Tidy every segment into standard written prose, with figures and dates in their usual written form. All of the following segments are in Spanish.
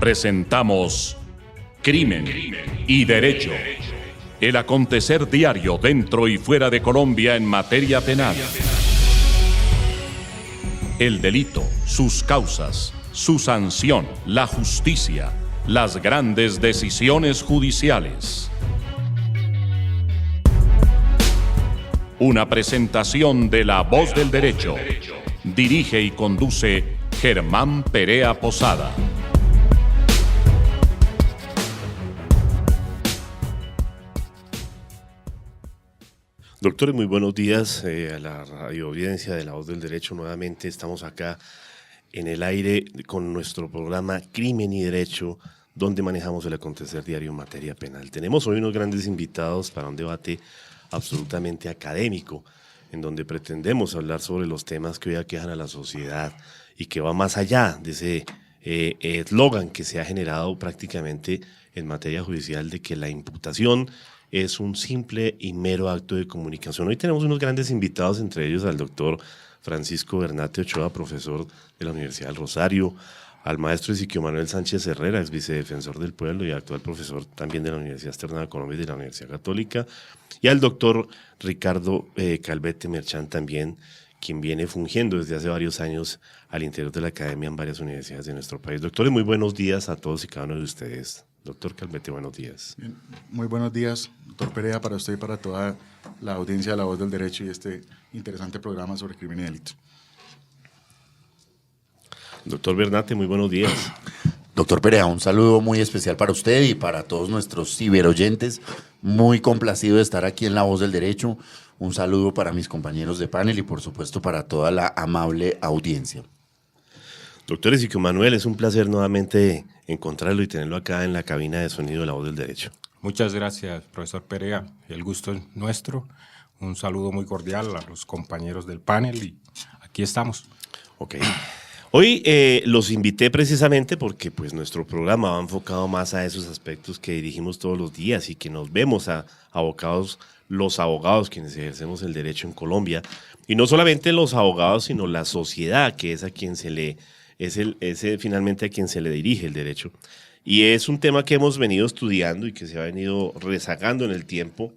Presentamos Crimen y Derecho. El acontecer diario dentro y fuera de Colombia en materia penal. El delito, sus causas, su sanción, la justicia, las grandes decisiones judiciales. Una presentación de La Voz del Derecho. Dirige y conduce Germán Perea Posada. Doctores, muy buenos días a la radio audiencia de La Voz del Derecho. Nuevamente estamos acá en el aire con nuestro programa Crimen y Derecho, donde manejamos el acontecer diario en materia penal. Tenemos hoy unos grandes invitados para un debate absolutamente académico, en donde pretendemos hablar sobre los temas que hoy aquejan a la sociedad y que va más allá de ese eslogan que se ha generado prácticamente en materia judicial de que la imputación es un simple y mero acto de comunicación. Hoy tenemos unos grandes invitados, entre ellos al doctor Francisco Bernate Ochoa, profesor de la Universidad del Rosario, al maestro Ezequiel Manuel Sánchez Herrera, ex vicedefensor del pueblo y actual profesor también de la Universidad Externa de Colombia y de la Universidad Católica, y al doctor Ricardo Calvete Merchán también, quien viene fungiendo desde hace varios años al interior de la academia en varias universidades de nuestro país. Doctores, muy buenos días a todos y cada uno de ustedes. Doctor Calvete, buenos días. Bien, muy buenos días, doctor Perea, para usted y para toda la audiencia de La Voz del Derecho y este interesante programa sobre crimen y delito. Doctor Bernate, muy buenos días. Doctor Perea, un saludo muy especial para usted y para todos nuestros ciberoyentes. Muy complacido de estar aquí en La Voz del Derecho. Un saludo para mis compañeros de panel y por supuesto para toda la amable audiencia. Doctor Ezequiel Manuel, es un placer nuevamente encontrarlo y tenerlo acá en la cabina de sonido de La Voz del Derecho. Muchas gracias, profesor Perea. El gusto es nuestro. Un saludo muy cordial a los compañeros del panel y aquí estamos. Ok. Hoy los invité precisamente porque pues, nuestro programa va enfocado más a esos aspectos que dirigimos todos los días y que nos vemos abocados los abogados quienes ejercemos el derecho en Colombia. Y no solamente los abogados, sino la sociedad, que es a quien se le finalmente a quien se le dirige el derecho. Y es un tema que hemos venido estudiando y que se ha venido rezagando en el tiempo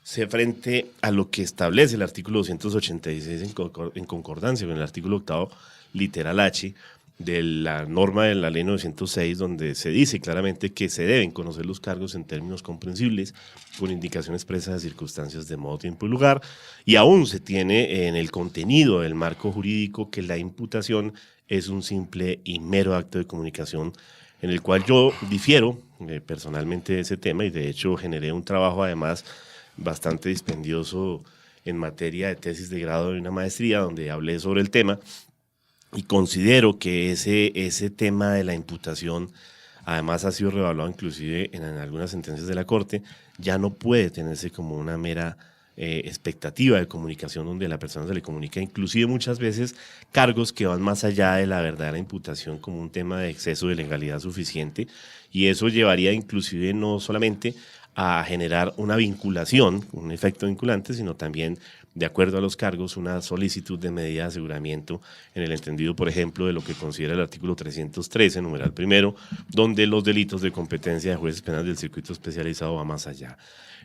frente a lo que establece el artículo 286 en concordancia con el artículo 8, literal H, de la norma de la ley 906, donde se dice claramente que se deben conocer los cargos en términos comprensibles, con indicación expresa de circunstancias de modo, tiempo y lugar, y aún se tiene en el contenido del marco jurídico que la imputación es un simple y mero acto de comunicación, en el cual yo difiero personalmente de ese tema y de hecho generé un trabajo además bastante dispendioso en materia de tesis de grado de una maestría donde hablé sobre el tema y considero que ese tema de la imputación además ha sido revaluado inclusive en algunas sentencias de la Corte, ya no puede tenerse como una mera expectativa de comunicación donde a la persona se le comunica inclusive muchas veces cargos que van más allá de la verdadera imputación como un tema de exceso de legalidad suficiente, y eso llevaría inclusive no solamente a generar una vinculación, un efecto vinculante, sino también de acuerdo a los cargos una solicitud de medida de aseguramiento en el entendido, por ejemplo, de lo que considera el artículo 313, numeral primero, donde los delitos de competencia de jueces penales del circuito especializado va más allá.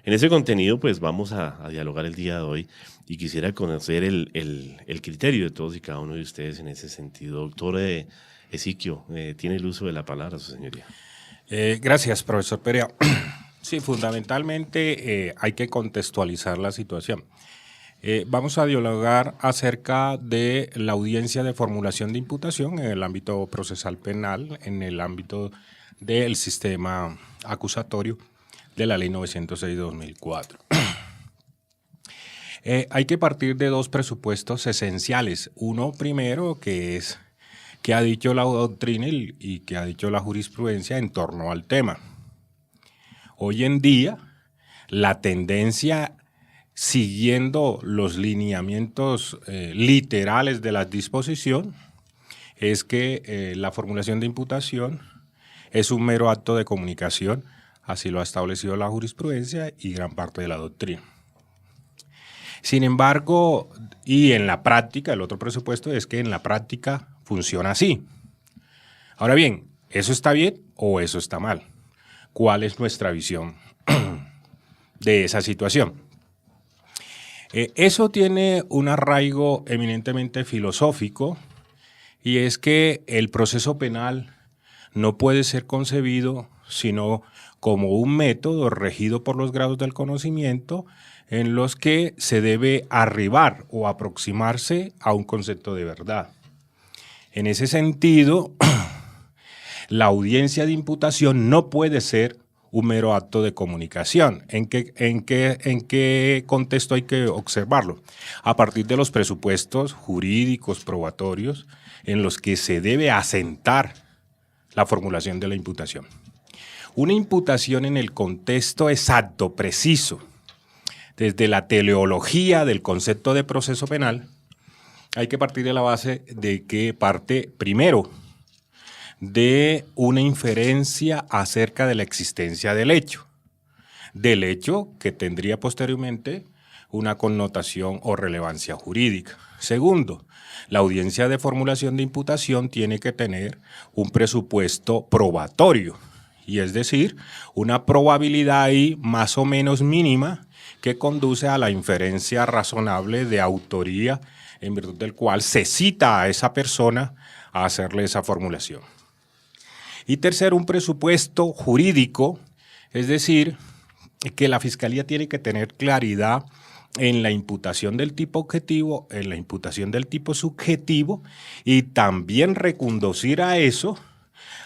En ese contenido, pues vamos a dialogar el día de hoy y quisiera conocer el criterio de todos y cada uno de ustedes en ese sentido. Doctor Ezequiel, tiene el uso de la palabra, su señoría. Gracias, profesor Perea. Sí, fundamentalmente hay que contextualizar la situación. Vamos a dialogar acerca de la audiencia de formulación de imputación en el ámbito procesal penal, en el ámbito del sistema acusatorio de la ley 906/2004. Hay que partir de dos presupuestos esenciales. Uno primero, que es qué ha dicho la doctrina y qué ha dicho la jurisprudencia en torno al tema. Hoy en día, la tendencia, siguiendo los lineamientos literales de la disposición, es que la formulación de imputación es un mero acto de comunicación. Así lo ha establecido la jurisprudencia y gran parte de la doctrina. Sin embargo, y en la práctica, el otro presupuesto es que en la práctica funciona así. Ahora bien, ¿eso está bien? o eso está mal. ¿Cuál es nuestra visión de esa situación? Eso tiene un arraigo eminentemente filosófico, y es que el proceso penal no puede ser concebido sino como un método regido por los grados del conocimiento en los que se debe arribar o aproximarse a un concepto de verdad. En ese sentido, la audiencia de imputación no puede ser un mero acto de comunicación. ¿En qué contexto hay que observarlo? A partir de los presupuestos jurídicos probatorios en los que se debe asentar la formulación de la imputación. Una imputación en el contexto exacto, preciso, desde la teleología del concepto de proceso penal, hay que partir de la base de que parte primero de una inferencia acerca de la existencia del hecho que tendría posteriormente una connotación o relevancia jurídica. Segundo, la audiencia de formulación de imputación tiene que tener un presupuesto probatorio, y es decir, una probabilidad ahí más o menos mínima que conduce a la inferencia razonable de autoría, en virtud del cual se cita a esa persona a hacerle esa formulación. Y tercero, un presupuesto jurídico, es decir, que la Fiscalía tiene que tener claridad en la imputación del tipo objetivo, en la imputación del tipo subjetivo, y también reconducir a eso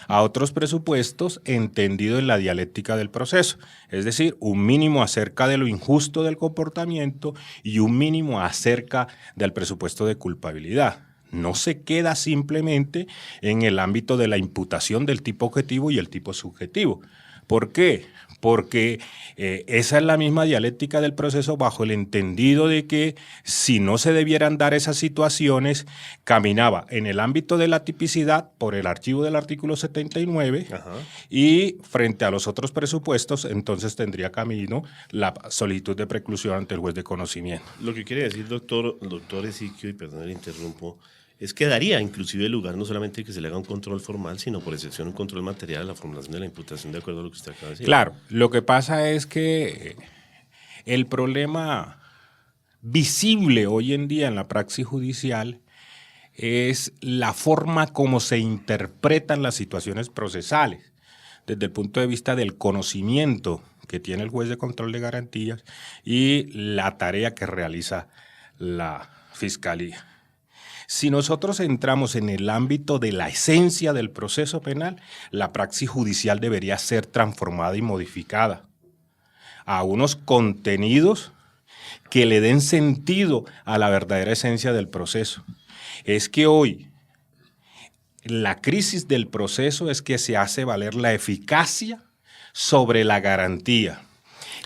a otros presupuestos entendido en la dialéctica del proceso, es decir, un mínimo acerca de lo injusto del comportamiento y un mínimo acerca del presupuesto de culpabilidad. No se queda simplemente en el ámbito de la imputación del tipo objetivo y el tipo subjetivo. ¿Por qué? Porque esa es la misma dialéctica del proceso bajo el entendido de que si no se debieran dar esas situaciones, caminaba en el ámbito de la tipicidad por el archivo del artículo 79. Ajá. Y frente a los otros presupuestos, entonces tendría camino la solicitud de preclusión ante el juez de conocimiento. Lo que quiere decir, doctor Ezequiel, y perdón, le interrumpo, es que daría inclusive lugar no solamente que se le haga un control formal, sino por excepción un control material a la formulación de la imputación, de acuerdo a lo que usted acaba de decir. Claro, lo que pasa es que el problema visible hoy en día en la praxis judicial es la forma como se interpretan las situaciones procesales, desde el punto de vista del conocimiento que tiene el juez de control de garantías y la tarea que realiza la Fiscalía. Si nosotros entramos en el ámbito de la esencia del proceso penal, la praxis judicial debería ser transformada y modificada a unos contenidos que le den sentido a la verdadera esencia del proceso. Es que hoy la crisis del proceso es que se hace valer la eficacia sobre la garantía.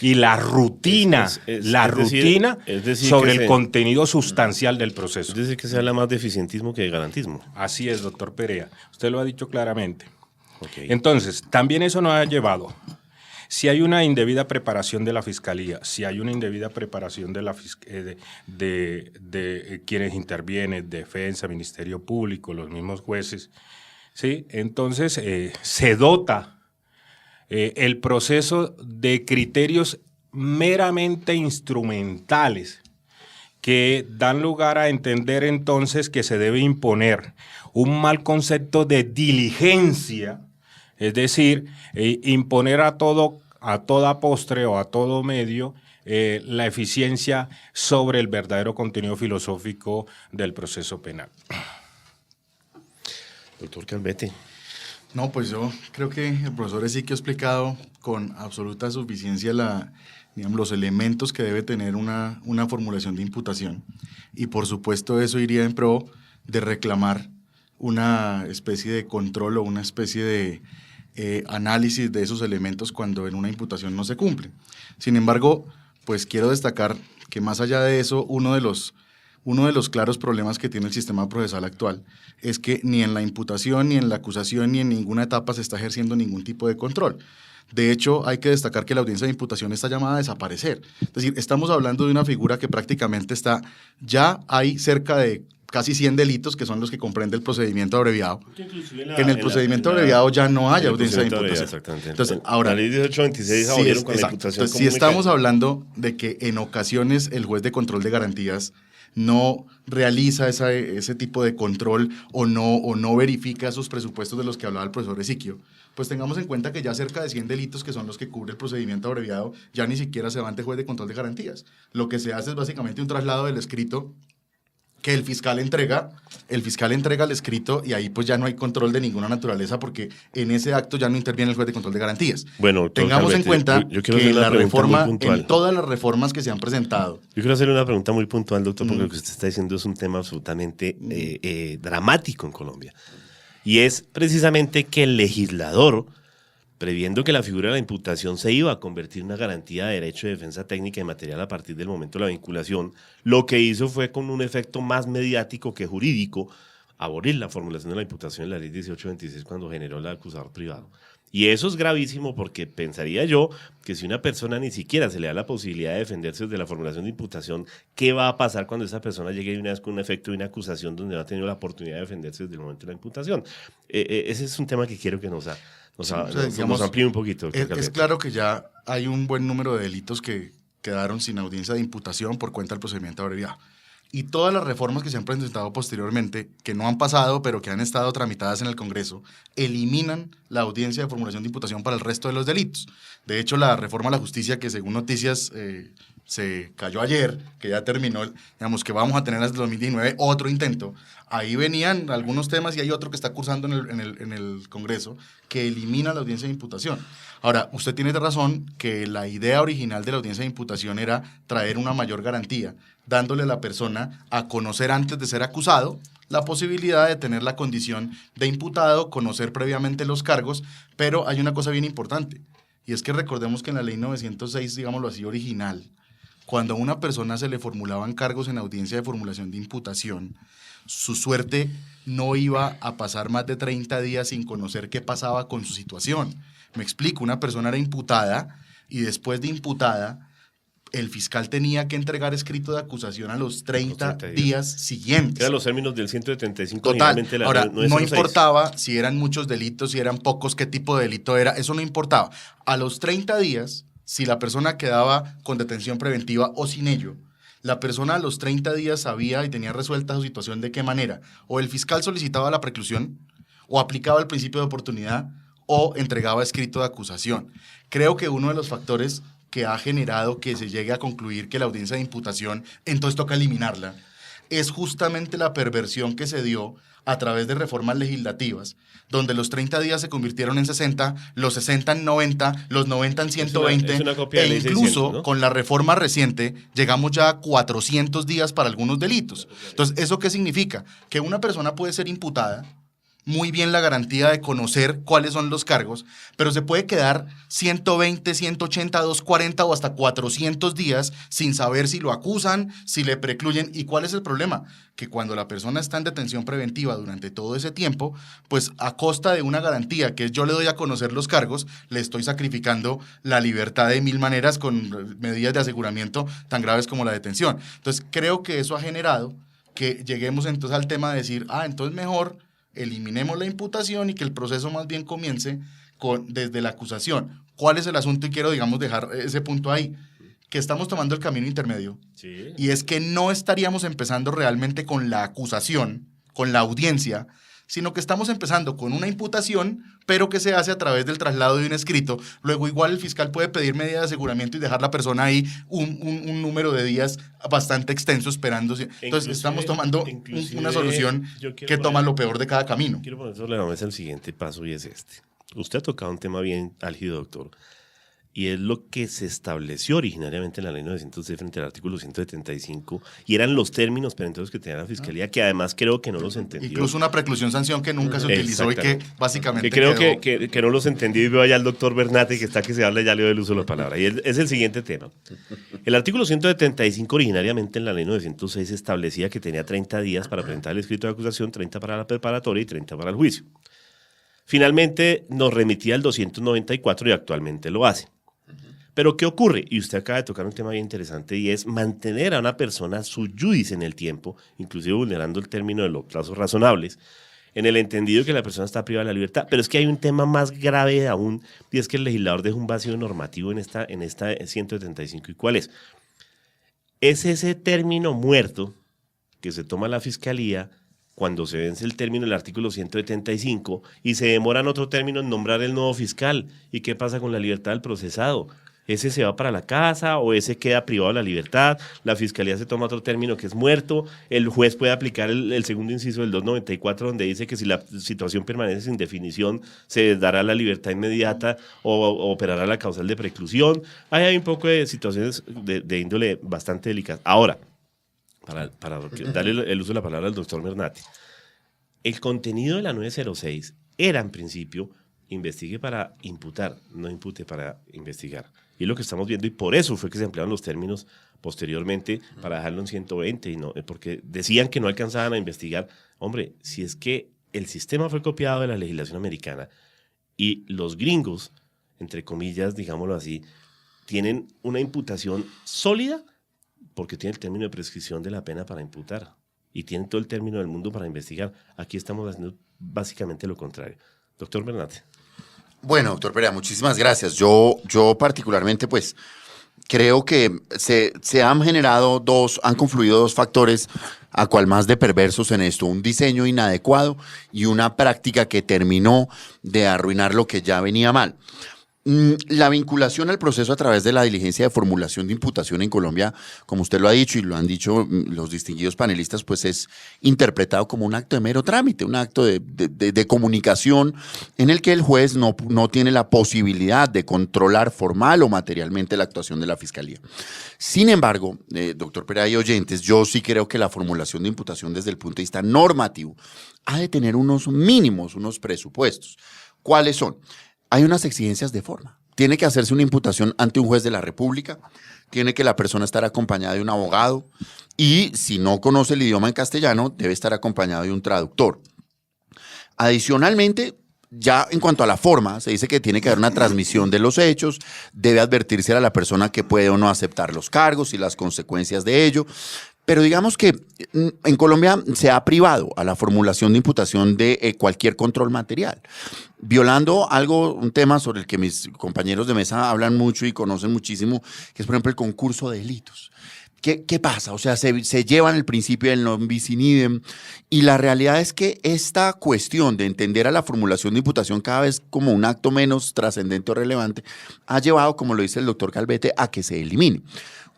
Y la rutina, sobre el contenido sustancial del proceso. Es decir, que se habla más de eficientismo que de garantismo. Así es, doctor Perea. Usted lo ha dicho claramente. Okay. Entonces, también eso nos ha llevado, si hay una indebida preparación de la Fiscalía, si hay una indebida preparación de quienes intervienen, defensa, Ministerio Público, los mismos jueces, ¿sí? Entonces se dota el proceso de criterios meramente instrumentales que dan lugar a entender entonces que se debe imponer un mal concepto de diligencia, es decir, imponer a toda postre o a todo medio la eficiencia sobre el verdadero contenido filosófico del proceso penal. Doctor Calvete. No, pues yo creo que el profesor sí que ha explicado con absoluta suficiencia los elementos que debe tener una formulación de imputación. Y por supuesto eso iría en pro de reclamar una especie de control o una especie de análisis de esos elementos cuando en una imputación no se cumple. Sin embargo, pues quiero destacar que más allá de eso, uno de los claros problemas que tiene el sistema procesal actual es que ni en la imputación, ni en la acusación, ni en ninguna etapa se está ejerciendo ningún tipo de control. De hecho, hay que destacar que la audiencia de imputación está llamada a desaparecer. Es decir, estamos hablando de una figura que prácticamente ya hay cerca de casi 100 delitos que son los que comprende el procedimiento abreviado. Que en el procedimiento abreviado ya no hay audiencia de imputación. Exactamente. Entonces, ahora, la ley 1826 abolieron con la imputación. Entonces, si estamos hablando de que en ocasiones el juez de control de garantías no realiza ese tipo de control o no verifica esos presupuestos de los que hablaba el profesor Ezequiel, pues tengamos en cuenta que ya cerca de 100 delitos que son los que cubre el procedimiento abreviado ya ni siquiera se va ante juez de control de garantías. Lo que se hace es básicamente un traslado del escrito que el fiscal entrega el escrito y ahí pues ya no hay control de ninguna naturaleza porque en ese acto ya no interviene el juez de control de garantías. Bueno, tengamos en cuenta que la reforma, en todas las reformas que se han presentado. Yo quiero hacerle una pregunta muy puntual, doctor, porque lo que usted está diciendo es un tema absolutamente dramático en Colombia. Y es precisamente que el legislador, previendo que la figura de la imputación se iba a convertir en una garantía de derecho de defensa técnica y material a partir del momento de la vinculación, lo que hizo fue, con un efecto más mediático que jurídico, abolir la formulación de la imputación en la ley 1826 cuando generó el acusador privado. Y eso es gravísimo porque pensaría yo que si una persona ni siquiera se le da la posibilidad de defenderse desde la formulación de imputación, ¿qué va a pasar cuando esa persona llegue una vez con un efecto de una acusación donde no ha tenido la oportunidad de defenderse desde el momento de la imputación? Ese es un tema que quiero que nos amplíe un poquito. Es claro que ya hay un buen número de delitos que quedaron sin audiencia de imputación por cuenta del procedimiento abreviado. Y todas las reformas que se han presentado posteriormente, que no han pasado, pero que han estado tramitadas en el Congreso, eliminan la audiencia de formulación de imputación para el resto de los delitos. De hecho, la reforma a la justicia, que según noticias se cayó ayer, que ya terminó, digamos que vamos a tener hasta el 2019 otro intento, ahí venían algunos temas y hay otro que está cursando en el Congreso que elimina la audiencia de imputación. Ahora, usted tiene razón que la idea original de la audiencia de imputación era traer una mayor garantía, dándole a la persona a conocer antes de ser acusado la posibilidad de tener la condición de imputado, conocer previamente los cargos, pero hay una cosa bien importante, y es que recordemos que en la ley 906, digámoslo así, original, cuando a una persona se le formulaban cargos en audiencia de formulación de imputación, su suerte no iba a pasar más de 30 días sin conocer qué pasaba con su situación. Me explico, una persona era imputada y después de imputada, el fiscal tenía que entregar escrito de acusación a los 30 días siguientes. Eran los términos del 175. Total. Ahora, no importaba si eran muchos delitos, si eran pocos, qué tipo de delito era, eso no importaba. A los 30 días, si la persona quedaba con detención preventiva o sin ello, la persona a los 30 días sabía y tenía resuelta su situación de qué manera. O el fiscal solicitaba la preclusión, o aplicaba el principio de oportunidad, o entregaba escrito de acusación. Creo que uno de los factores que ha generado que se llegue a concluir que la audiencia de imputación, entonces toca eliminarla, es justamente la perversión que se dio a través de reformas legislativas, donde los 30 días se convirtieron en 60, los 60 en 90, los 90 en 120, es una copia de e ley incluso 600, ¿no? Con la reforma reciente llegamos ya a 400 días para algunos delitos. Entonces, ¿eso qué significa? Que una persona puede ser imputada, muy bien la garantía de conocer cuáles son los cargos, pero se puede quedar 120, 180, 240 o hasta 400 días sin saber si lo acusan, si le precluyen. ¿Y cuál es el problema? Que cuando la persona está en detención preventiva durante todo ese tiempo, pues a costa de una garantía que yo le doy a conocer los cargos, le estoy sacrificando la libertad de mil maneras con medidas de aseguramiento tan graves como la detención. Entonces creo que eso ha generado que lleguemos entonces al tema de decir, entonces mejor eliminemos la imputación y que el proceso más bien comience desde la acusación. ¿Cuál es el asunto? Y quiero, dejar ese punto ahí, que estamos tomando el camino intermedio. Sí. Y es que no estaríamos empezando realmente con la acusación, con la audiencia, sino que estamos empezando con una imputación, pero que se hace a través del traslado de un escrito. Luego igual el fiscal puede pedir medida de aseguramiento y dejar la persona ahí un número de días bastante extenso esperando. Entonces estamos tomando una solución que toma lo peor de cada camino. Quiero poner sobre la mesa el siguiente paso y es este. Usted ha tocado un tema bien álgido, doctor, y es lo que se estableció originariamente en la ley 906 frente al artículo 175, y eran los términos perentorios que tenía la Fiscalía, que además creo que no los entendió. Incluso una preclusión-sanción que nunca se utilizó y que básicamente creo que no los entendió, y veo allá al doctor Bernate que está que se habla, ya le doy el uso de la palabra. Y es el siguiente tema. El artículo 175 originariamente en la ley 906 establecía que tenía 30 días para presentar el escrito de acusación, 30 para la preparatoria y 30 para el juicio. Finalmente nos remitía al 294 y actualmente lo hace. Pero ¿qué ocurre? Y usted acaba de tocar un tema bien interesante y es mantener a una persona sub iudice en el tiempo, inclusive vulnerando el término de los plazos razonables, en el entendido que la persona está privada de la libertad. Pero es que hay un tema más grave aún, y es que el legislador deja un vacío normativo en esta 175. ¿Y cuál es? Es ese término muerto que se toma la Fiscalía cuando se vence el término del artículo 175 y se demora en otro término en nombrar el nuevo fiscal. ¿Y qué pasa con la libertad del procesado? ¿Ese se va para la casa o ese queda privado de la libertad? La Fiscalía se toma otro término que es muerto. El juez puede aplicar el segundo inciso del 294 donde dice que si la situación permanece sin definición se dará la libertad inmediata o operará la causal de preclusión. Ahí hay un poco de situaciones de índole bastante delicadas. Ahora, para darle el uso de la palabra al doctor Bernat, el contenido de la 906 era en principio investigue para imputar, no impute para investigar. Y es lo que estamos viendo y por eso fue que se emplearon los términos posteriormente para dejarlo en 120 y no, porque decían que no alcanzaban a investigar. Hombre, si es que el sistema fue copiado de la legislación americana y los gringos, entre comillas, digámoslo así, tienen una imputación sólida porque tiene el término de prescripción de la pena para imputar y tienen todo el término del mundo para investigar. Aquí estamos haciendo básicamente lo contrario. Doctor Bernat. Bueno, doctor Perea, muchísimas gracias. Yo particularmente, pues, creo que se han generado han confluido dos factores, a cual más de perversos en esto, un diseño inadecuado y una práctica que terminó de arruinar lo que ya venía mal. La vinculación al proceso a través de la diligencia de formulación de imputación en Colombia, como usted lo ha dicho y lo han dicho los distinguidos panelistas, pues es interpretado como un acto de mero trámite, un acto de comunicación en el que el juez no tiene la posibilidad de controlar formal o materialmente la actuación de la Fiscalía. Sin embargo, doctor Perea y oyentes, yo sí creo que la formulación de imputación desde el punto de vista normativo ha de tener unos mínimos, unos presupuestos. ¿Cuáles son? Hay unas exigencias de forma. Tiene que hacerse una imputación ante un juez de la República, tiene que la persona estar acompañada de un abogado y si no conoce el idioma en castellano, debe estar acompañado de un traductor. Adicionalmente, ya en cuanto a la forma, se dice que tiene que haber una transmisión de los hechos, debe advertirse a la persona que puede o no aceptar los cargos y las consecuencias de ello. Pero digamos que en Colombia se ha privado a la formulación de imputación de cualquier control material, violando un tema sobre el que mis compañeros de mesa hablan mucho y conocen muchísimo, que es por ejemplo el concurso de delitos. ¿Qué pasa? O sea, se llevan el principio del non bis in idem y la realidad es que esta cuestión de entender a la formulación de imputación cada vez como un acto menos trascendente o relevante ha llevado, como lo dice el doctor Calvete, a que se elimine.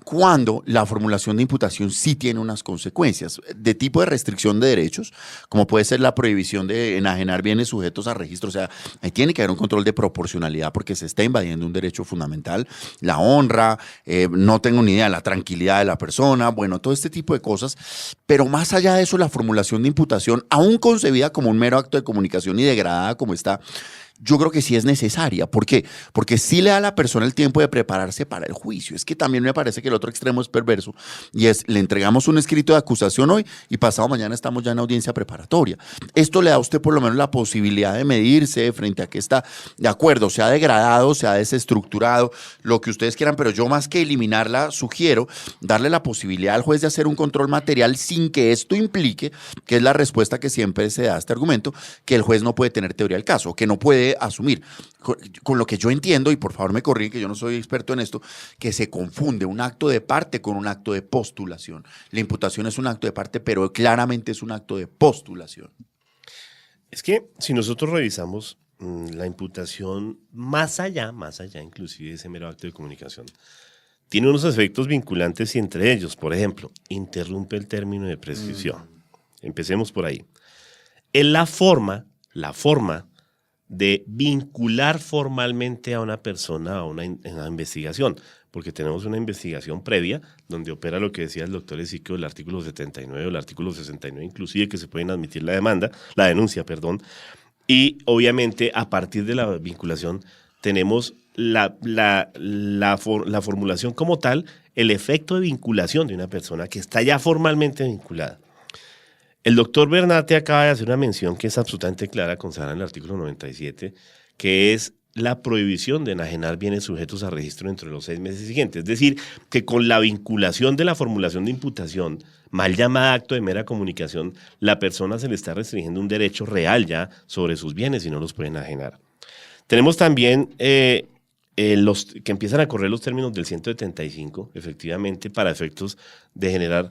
Cuando la formulación de imputación sí tiene unas consecuencias de tipo de restricción de derechos, como puede ser la prohibición de enajenar bienes sujetos a registro. O sea, ahí tiene que haber un control de proporcionalidad porque se está invadiendo un derecho fundamental, la honra, no tengo ni idea, la tranquilidad de la persona, bueno, todo este tipo de cosas. Pero más allá de eso, la formulación de imputación, aún concebida como un mero acto de comunicación y degradada como está, yo creo que sí es necesaria. ¿Por qué? Porque sí le da a la persona el tiempo de prepararse para el juicio. Es que también me parece que el otro extremo es perverso y es, le entregamos un escrito de acusación hoy y pasado mañana estamos ya en audiencia preparatoria. Esto le da a usted por lo menos la posibilidad de medirse frente a que está de acuerdo, se ha degradado, se ha desestructurado, lo que ustedes quieran, pero yo más que eliminarla, sugiero darle la posibilidad al juez de hacer un control material sin que esto implique, que es la respuesta que siempre se da a este argumento, que el juez no puede tener teoría del caso, que no puede asumir, con lo que yo entiendo, y por favor me corrigen que yo no soy experto en esto, que se confunde un acto de parte con un acto de postulación. La imputación es un acto de parte, pero claramente es un acto de postulación. Es que si nosotros revisamos la imputación más allá inclusive de ese mero acto de comunicación, tiene unos efectos vinculantes y entre ellos, por ejemplo, interrumpe el término de prescripción. Empecemos por ahí. Es la forma de vincular formalmente a una persona a una investigación, porque tenemos una investigación previa donde opera lo que decía el doctor Ezequiel, el artículo 79 o el artículo 69, inclusive que se pueden admitir la denuncia, y obviamente a partir de la vinculación tenemos la formulación como tal, el efecto de vinculación de una persona que está ya formalmente vinculada. El doctor Bernat acaba de hacer una mención que es absolutamente clara, consagrada en el artículo 97, que es la prohibición de enajenar bienes sujetos a registro dentro de los 6 meses siguientes. Es decir, que con la vinculación de la formulación de imputación, mal llamada acto de mera comunicación, la persona se le está restringiendo un derecho real ya sobre sus bienes y no los puede enajenar. Tenemos también los que empiezan a correr los términos del 175, efectivamente, para efectos de generar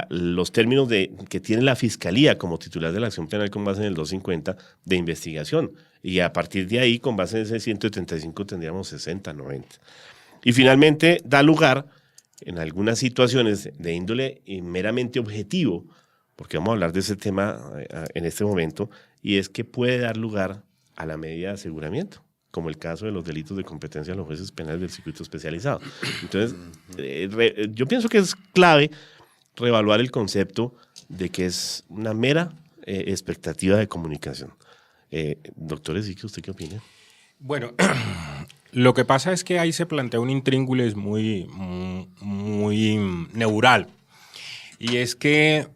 los términos que tiene la Fiscalía como titular de la acción penal con base en el 250 de investigación. Y a partir de ahí, con base en ese 175, tendríamos 60, 90. Y finalmente da lugar, en algunas situaciones de índole meramente objetivo, porque vamos a hablar de ese tema en este momento, y es que puede dar lugar a la medida de aseguramiento, como el caso de los delitos de competencia de los jueces penales del circuito especializado. Entonces, yo pienso que es clave reevaluar el concepto de que es una mera expectativa de comunicación. Doctor Ezequiel, ¿usted qué opina? Bueno, lo que pasa es que ahí se plantea un intríngulis muy neural, y es que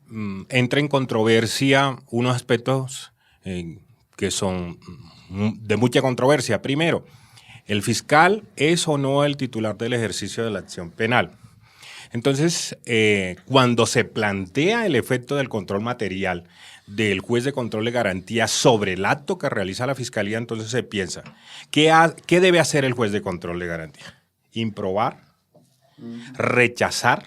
entra en controversia unos aspectos que son de mucha controversia. Primero, ¿el fiscal es o no el titular del ejercicio de la acción penal? Entonces, cuando se plantea el efecto del control material del juez de control de garantía sobre el acto que realiza la fiscalía, entonces se piensa, ¿qué debe hacer el juez de control de garantía? Improbar, rechazar,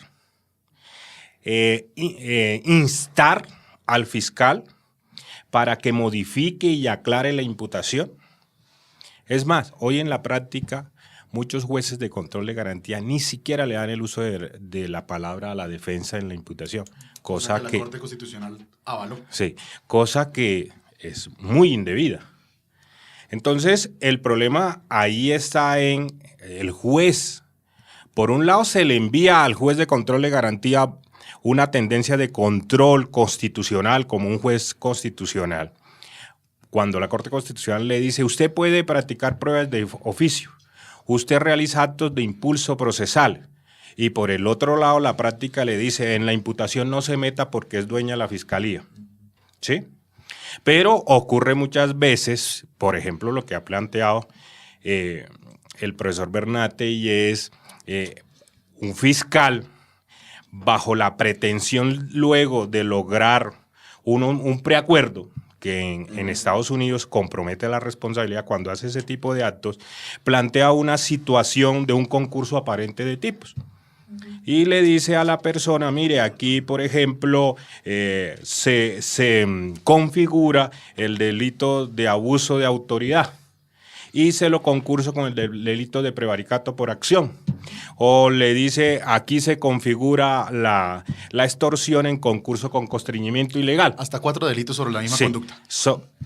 instar al fiscal para que modifique y aclare la imputación. Es más, hoy en la práctica, muchos jueces de control de garantía ni siquiera le dan el uso de la palabra a la defensa en la imputación. Cosa que la Corte Constitucional avaló. Sí, cosa que es muy indebida. Entonces, el problema ahí está en el juez. Por un lado, se le envía al juez de control de garantía una tendencia de control constitucional como un juez constitucional. Cuando la Corte Constitucional le dice, usted puede practicar pruebas de oficio, usted realiza actos de impulso procesal, y por el otro lado la práctica le dice, en la imputación no se meta porque es dueña la Fiscalía. ¿Sí? Pero ocurre muchas veces, por ejemplo, lo que ha planteado el profesor Bernate, y es un fiscal bajo la pretensión luego de lograr un preacuerdo que en Estados Unidos compromete la responsabilidad cuando hace ese tipo de actos, plantea una situación de un concurso aparente de tipos. Y le dice a la persona, mire, aquí, por ejemplo, se configura el delito de abuso de autoridad y se lo concurso con el delito de prevaricato por acción. O le dice, aquí se configura la extorsión en concurso con constreñimiento ilegal. Hasta 4 delitos sobre la misma conducta.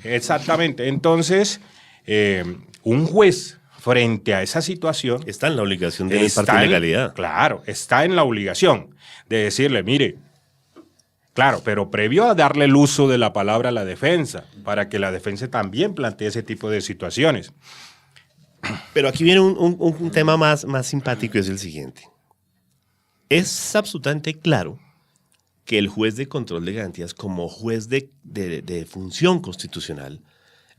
Exactamente. Entonces, un juez frente a esa situación Está en la obligación de impartir legalidad. Claro, está en la obligación de decirle, mire, claro, pero previo a darle el uso de la palabra a la defensa, para que la defensa también plantee ese tipo de situaciones. Pero aquí viene un tema más simpático, y es el siguiente. Es absolutamente claro que el juez de control de garantías, como juez de función constitucional,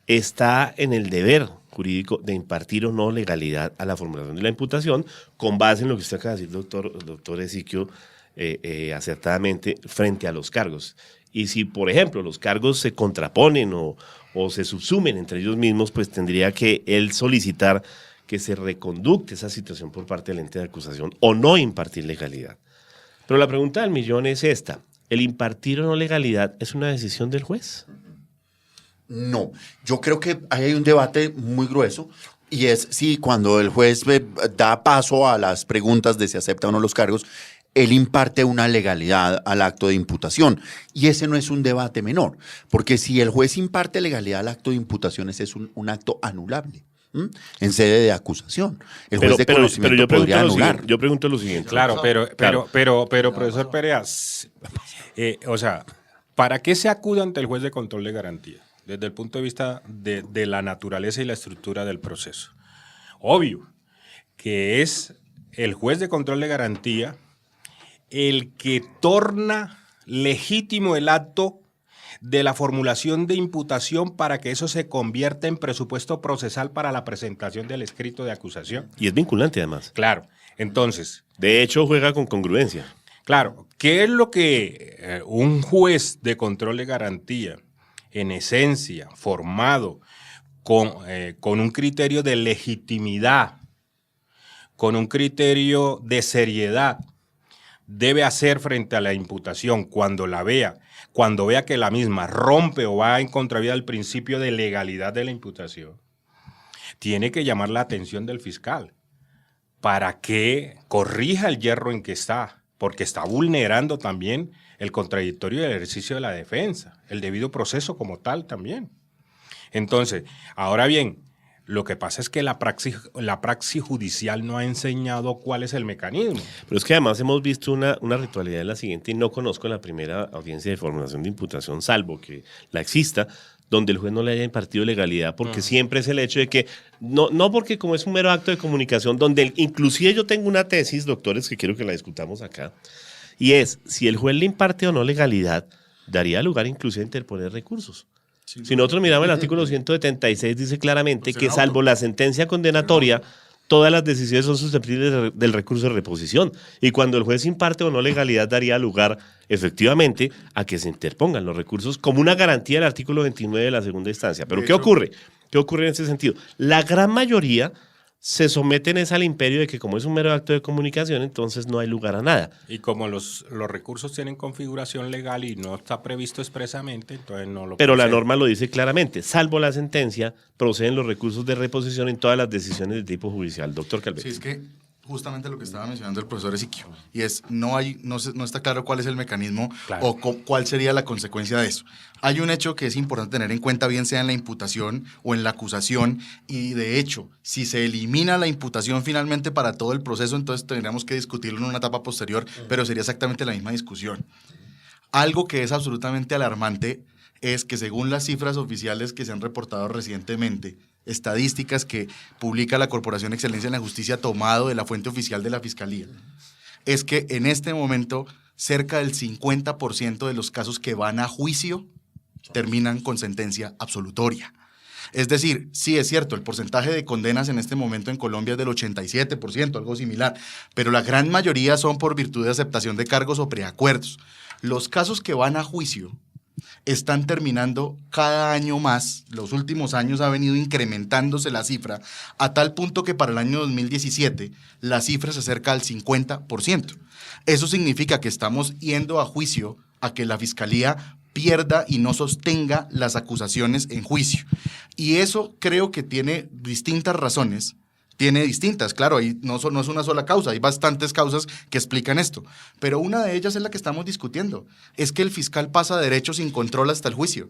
está en el deber jurídico de impartir o no legalidad a la formulación de la imputación, con base en lo que usted acaba de decir, doctor Ezequiel, acertadamente, frente a los cargos. Y si, por ejemplo, los cargos se contraponen o se subsumen entre ellos mismos, pues tendría que él solicitar que se reconducte esa situación por parte del ente de acusación o no impartir legalidad. Pero la pregunta del millón es esta: ¿el impartir o no legalidad es una decisión del juez? No, yo creo que hay un debate muy grueso, y es si cuando el juez da paso a las preguntas de si acepta o no los cargos, él imparte una legalidad al acto de imputación. Y ese no es un debate menor, porque si el juez imparte legalidad al acto de imputación, ese es un acto anulable en sede de acusación. El juez de conocimiento podría anular. Yo pregunto lo siguiente. Claro, pero profesor Perea, o sea, ¿para qué se acude ante el juez de control de garantía? Desde el punto de vista de la naturaleza y la estructura del proceso. Obvio que es el juez de control de garantía el que torna legítimo el acto de la formulación de imputación para que eso se convierta en presupuesto procesal para la presentación del escrito de acusación. Y es vinculante además. Claro, entonces, De hecho, juega con congruencia. claro, ¿qué es lo que un juez de control de garantía, en esencia, formado con un criterio de legitimidad, con un criterio de seriedad, debe hacer frente a la imputación cuando vea que la misma rompe o va en contravía del principio de legalidad de la imputación? Tiene que llamar la atención del fiscal para que corrija el yerro en que está, porque está vulnerando también el contradictorio del ejercicio de la defensa, el debido proceso como tal también. Entonces, ahora bien, lo que pasa es que la praxis judicial no ha enseñado cuál es el mecanismo. Pero es que además hemos visto una ritualidad en la siguiente, y no conozco la primera audiencia de formulación de imputación, salvo que la exista, donde el juez no le haya impartido legalidad, porque siempre es el hecho de que, no porque como es un mero acto de comunicación, donde inclusive yo tengo una tesis, doctores, que quiero que la discutamos acá, y es, si el juez le imparte o no legalidad, daría lugar inclusive a interponer recursos. Si nosotros miramos el artículo 176, dice claramente que salvo la sentencia condenatoria, todas las decisiones son susceptibles del recurso de reposición. Y cuando el juez imparte o no legalidad, daría lugar efectivamente a que se interpongan los recursos como una garantía del artículo 29 de la segunda instancia. Pero ¿qué ocurre? ¿Qué ocurre en ese sentido? La gran mayoría se someten al imperio de que como es un mero acto de comunicación, entonces no hay lugar a nada. Y como los recursos tienen configuración legal y no está previsto expresamente, entonces no lo Pero la procede. norma lo dice claramente, salvo la sentencia, proceden los recursos de reposición en todas las decisiones de tipo judicial. Doctor Calvet. Sí, es que justamente lo que estaba mencionando el profesor Ezequiel, y es, no está claro cuál es el mecanismo Claro. o cuál sería la consecuencia de eso. Hay un hecho que es importante tener en cuenta, bien sea en la imputación o en la acusación, y de hecho, si se elimina la imputación finalmente para todo el proceso, entonces tendríamos que discutirlo en una etapa posterior, pero sería exactamente la misma discusión. Algo que es absolutamente alarmante es que según las cifras oficiales que se han reportado recientemente, estadísticas que publica la Corporación de Excelencia en la Justicia tomado de la fuente oficial de la Fiscalía, es que en este momento cerca del 50% de los casos que van a juicio terminan con sentencia absolutoria. Es decir, sí es cierto, el porcentaje de condenas en este momento en Colombia es del 87%, algo similar, pero la gran mayoría son por virtud de aceptación de cargos o preacuerdos. Los casos que van a juicio están terminando cada año más. Los últimos años ha venido incrementándose la cifra a tal punto que para el año 2017 la cifra se acerca al 50%. Eso significa que estamos yendo a juicio a que la Fiscalía pierda y no sostenga las acusaciones en juicio. Y eso creo que tiene distintas razones. Tiene distintas, claro, ahí no es una sola causa, hay bastantes causas que explican esto, pero una de ellas es la que estamos discutiendo, es que el fiscal pasa derecho sin control hasta el juicio.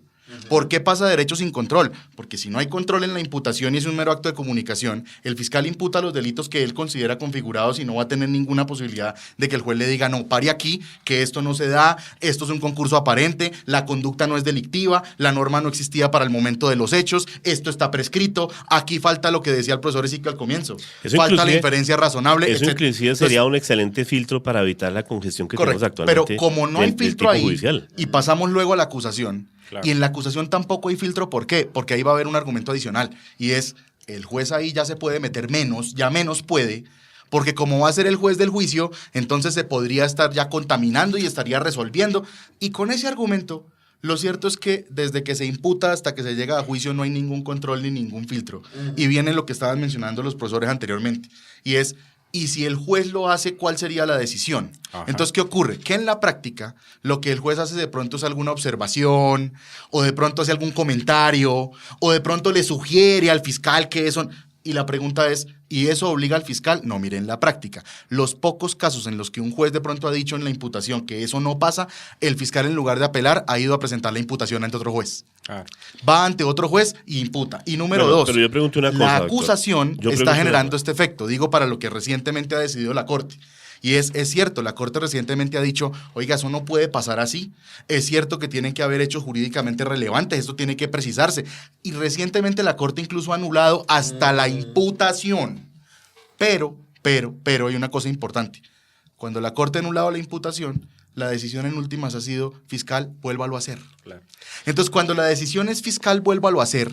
¿Por qué pasa derecho sin control? Porque si no hay control en la imputación y es un mero acto de comunicación, el fiscal imputa los delitos que él considera configurados y no va a tener ninguna posibilidad de que el juez le diga, no, pare aquí, que esto no se da, esto es un concurso aparente, la conducta no es delictiva, la norma no existía para el momento de los hechos, esto está prescrito, aquí falta lo que decía el profesor Ezequiel al comienzo, Eso falta la inferencia razonable. Eso inclusive sería un excelente filtro para evitar la congestión que tenemos actualmente. Pero como no hay del filtro tipo ahí judicial. y pasamos luego a la acusación, Claro. y en la acusación tampoco hay filtro, ¿por qué? Porque ahí va a haber un argumento adicional y es, el juez ahí ya se puede meter menos, ya menos puede, porque como va a ser el juez del juicio, entonces se podría estar ya contaminando y estaría resolviendo, y con ese argumento, lo cierto es que desde que se imputa hasta que se llega a juicio no hay ningún control ni ningún filtro, y viene lo que estaban mencionando los profesores anteriormente, y es, y si el juez lo hace, ¿cuál sería la decisión? Ajá. Entonces, ¿qué ocurre? Que en la práctica, lo que el juez hace de pronto es alguna observación, o de pronto hace algún comentario, o de pronto le sugiere al fiscal que eso... Y la pregunta es, ¿y eso obliga al fiscal? No, mire, en la práctica, los pocos casos en los que un juez de pronto ha dicho en la imputación que eso no pasa, el fiscal en lugar de apelar ha ido a presentar la imputación ante otro juez. Ah. Va ante otro juez y imputa. Y número Bueno, dos, pero yo pregunto una cosa, la doctor. acusación Yo pregunto está una generando cosa. este efecto, digo para lo que recientemente ha decidido la Corte. Y es cierto, la Corte recientemente ha dicho, oiga, eso no puede pasar así. Es cierto que tienen que haber hechos jurídicamente relevantes, esto tiene que precisarse. Y recientemente la Corte incluso ha anulado hasta la imputación. Pero hay una cosa importante. Cuando la Corte ha anulado la imputación, la decisión en últimas ha sido fiscal, vuélvalo a hacer. Claro. Entonces, cuando la decisión es fiscal, vuélvalo a hacer,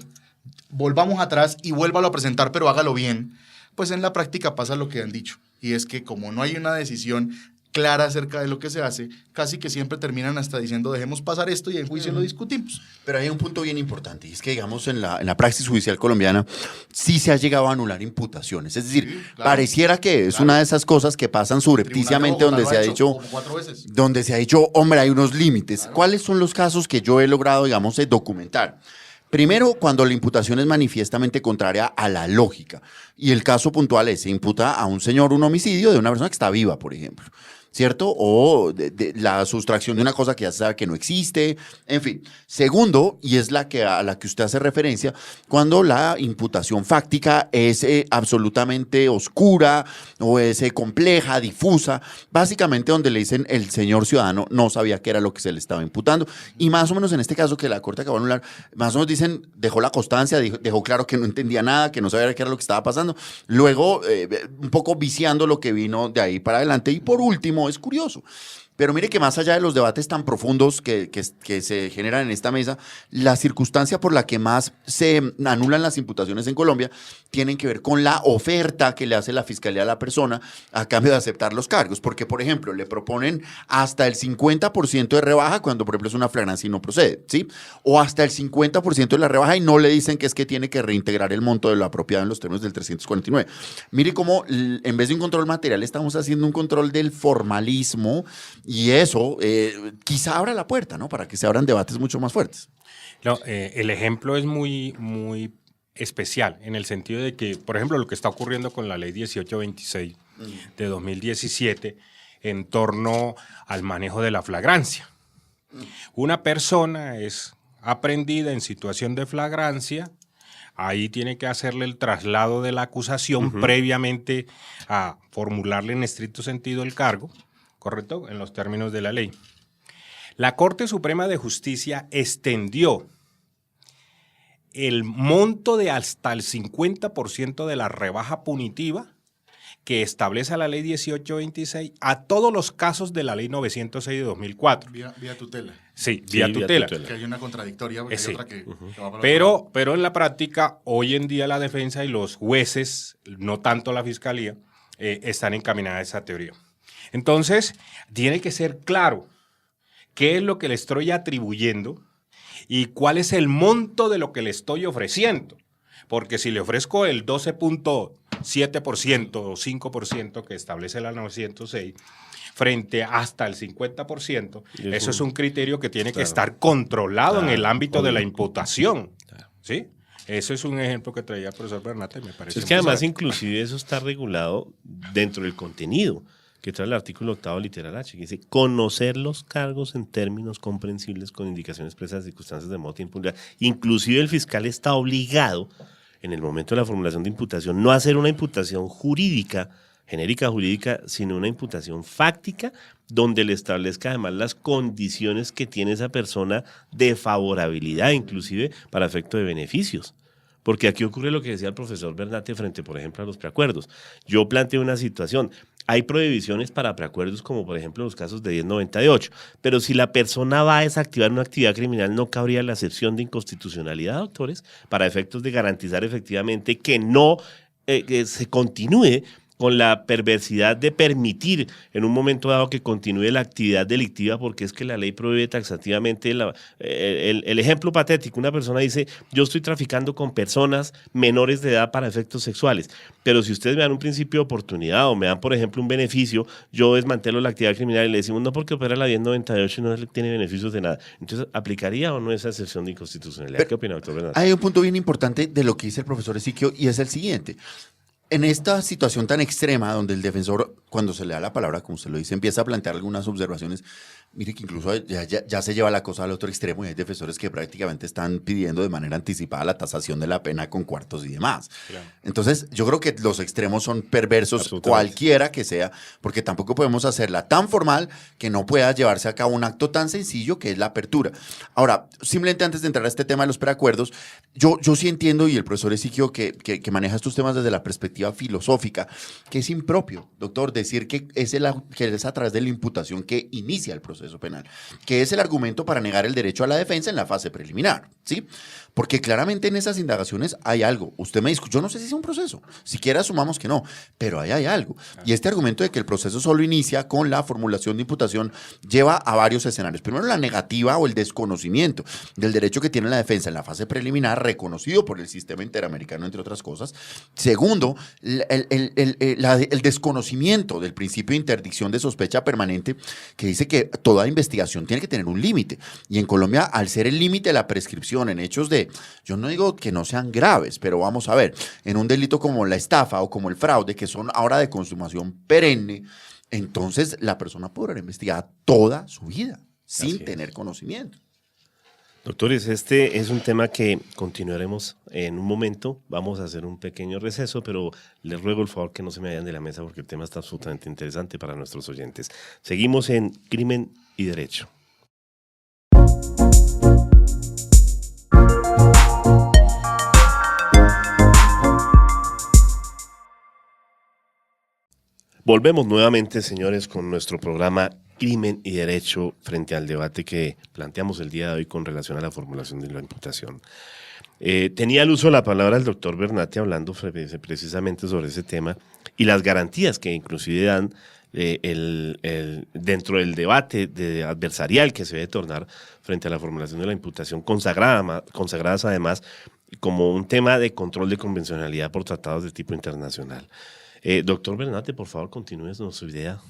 volvamos atrás y vuélvalo a presentar, pero hágalo bien, pues en la práctica pasa lo que han dicho. Y es que como no hay una decisión clara acerca de lo que se hace, casi que siempre terminan hasta diciendo dejemos pasar esto y en juicio lo discutimos. Pero hay un punto bien importante, y es que, digamos, en la praxis judicial colombiana sí se ha llegado a anular imputaciones. Es decir, Sí, claro. pareciera que es una de esas cosas que pasan subrepticiamente, Tribunal de donde se ha Bogotá lo dicho, como 4 veces. donde se ha dicho, hombre, hay unos límites. ¿Cuáles son los casos que yo he logrado, digamos, documentar? Primero, cuando la imputación es manifiestamente contraria a la lógica. Y el caso puntual es, se imputa a un señor un homicidio de una persona que está viva, por ejemplo, ¿cierto? O de la sustracción de una cosa que ya se sabe que no existe, en fin. Segundo, y es a la que usted hace referencia, cuando la imputación fáctica es absolutamente oscura o es compleja, difusa, básicamente donde le dicen el señor ciudadano no sabía qué era lo que se le estaba imputando. Y más o menos en este caso que la Corte acabó de anular, más o menos dicen, dejó la constancia, dejó claro que no entendía nada, que no sabía qué era lo que estaba pasando. Luego, un poco viciando lo que vino de ahí para adelante. Y por último, es curioso. Pero mire que más allá de los debates tan profundos que se generan en esta mesa, la circunstancia por la que más se anulan las imputaciones en Colombia tienen que ver con la oferta que le hace la fiscalía a la persona a cambio de aceptar los cargos. Porque, por ejemplo, le proponen hasta el 50% de rebaja cuando, por ejemplo, es una flagrancia y no procede, ¿sí? O hasta el 50% de la rebaja y no le dicen que es que tiene que reintegrar el monto de lo apropiado en los términos del 349. Mire cómo en vez de un control material estamos haciendo un control del formalismo. Y eso quizá abra la puerta, ¿no? Para que se abran debates mucho más fuertes. No, el ejemplo es muy, muy especial en el sentido de que, por ejemplo, lo que está ocurriendo con la ley 1826 de 2017 en torno al manejo de la flagrancia. Una persona es aprendida en situación de flagrancia, ahí tiene que hacerle el traslado de la acusación previamente a formularle en estricto sentido el cargo, ¿correcto? En los términos de la ley. La Corte Suprema de Justicia extendió el monto de hasta el 50% de la rebaja punitiva que establece la ley 1826 a todos los casos de la ley 906 de 2004. Vía tutela. Sí, Sí, vía vía tutela. tutela. Que hay una contradictoria, porque Sí. hay otra que va para el otro Pero en la práctica, hoy en día la defensa y los jueces, no tanto la fiscalía, están encaminadas a esa teoría. Entonces, tiene que ser claro qué es lo que le estoy atribuyendo y cuál es el monto de lo que le estoy ofreciendo. Porque si le ofrezco el 12.7% o 5% que establece la 906, frente hasta el 50%, eso es un criterio que tiene que estar controlado en el ámbito de la imputación. ¿Sí? Eso es un ejemplo que traía el profesor Bernate, me parece. Es que además, muy inclusive, eso está regulado dentro del contenido que trae el artículo 8º literal H, que dice conocer los cargos en términos comprensibles con indicaciones expresas de circunstancias de modo de impunidad. Inclusive el fiscal está obligado, en el momento de la formulación de imputación, no hacer una imputación jurídica, genérica jurídica, sino una imputación fáctica donde le establezca además las condiciones que tiene esa persona de favorabilidad, inclusive para efecto de beneficios. Porque aquí ocurre lo que decía el profesor Bernate frente, por ejemplo, a los preacuerdos. Yo planteo una situación. Hay prohibiciones para preacuerdos, como por ejemplo los casos de 1098, pero si la persona va a desactivar una actividad criminal, no cabría la excepción de inconstitucionalidad, doctores, para efectos de garantizar efectivamente que no que se continúe con la perversidad de permitir en un momento dado que continúe la actividad delictiva, porque es que la ley prohíbe taxativamente el ejemplo patético. Una persona dice, yo estoy traficando con personas menores de edad para efectos sexuales, pero si ustedes me dan un principio de oportunidad o me dan, por ejemplo, un beneficio, yo desmantelo la actividad criminal y le decimos, no, porque opera la 1098 y no tiene beneficios de nada. Entonces, ¿aplicaría o no esa excepción de inconstitucionalidad? ¿Qué opina, doctor Bernardo? Hay un punto bien importante de lo que dice el profesor Ezequiel y es el siguiente. En esta situación tan extrema donde el defensor, cuando se le da la palabra, como usted lo dice, empieza a plantear algunas observaciones, Mire que incluso ya se lleva la cosa al otro extremo y hay defensores que prácticamente están pidiendo de manera anticipada la tasación de la pena con cuartos y demás. Claro. Entonces, yo creo que los extremos son perversos, cualquiera que sea, porque tampoco podemos hacerla tan formal que no pueda llevarse a cabo un acto tan sencillo que es la apertura. Ahora, simplemente antes de entrar a este tema de los preacuerdos, yo sí entiendo, y el profesor Ezequiel que maneja estos temas desde la perspectiva filosófica, que es impropio, doctor, decir que es a través de la imputación que inicia el proceso penal, que es el argumento para negar el derecho a la defensa en la fase preliminar, ¿sí? Porque claramente en esas indagaciones hay algo. Usted me dice, yo no sé si es un proceso, siquiera asumamos que no, pero ahí hay algo. Y este argumento de que el proceso solo inicia con la formulación de imputación lleva a varios escenarios. Primero, la negativa o el desconocimiento del derecho que tiene la defensa en la fase preliminar, reconocido por el sistema interamericano, entre otras cosas. Segundo, el desconocimiento del principio de interdicción de sospecha permanente, que dice que toda investigación tiene que tener un límite. Y en Colombia, al ser el límite de la prescripción en hechos yo no digo que no sean graves, pero vamos a ver, en un delito como la estafa o como el fraude, que son ahora de consumación perenne, entonces la persona podrá investigar toda su vida sin tener conocimiento. Doctores, este es un tema que continuaremos en un momento. Vamos a hacer un pequeño receso, pero les ruego el favor que no se me vayan de la mesa porque el tema está absolutamente interesante para nuestros oyentes. Seguimos en Crimen y Derecho. Volvemos nuevamente, señores, con nuestro programa Crimen y Derecho frente al debate que planteamos el día de hoy con relación a la formulación de la imputación. Tenía el uso de la palabra el doctor Bernati hablando precisamente sobre ese tema y las garantías que inclusive dan dentro del debate adversarial que se debe tornar frente a la formulación de la imputación, consagradas además como un tema de control de convencionalidad por tratados de tipo internacional. Doctor Bernate, por favor, continúenos su idea.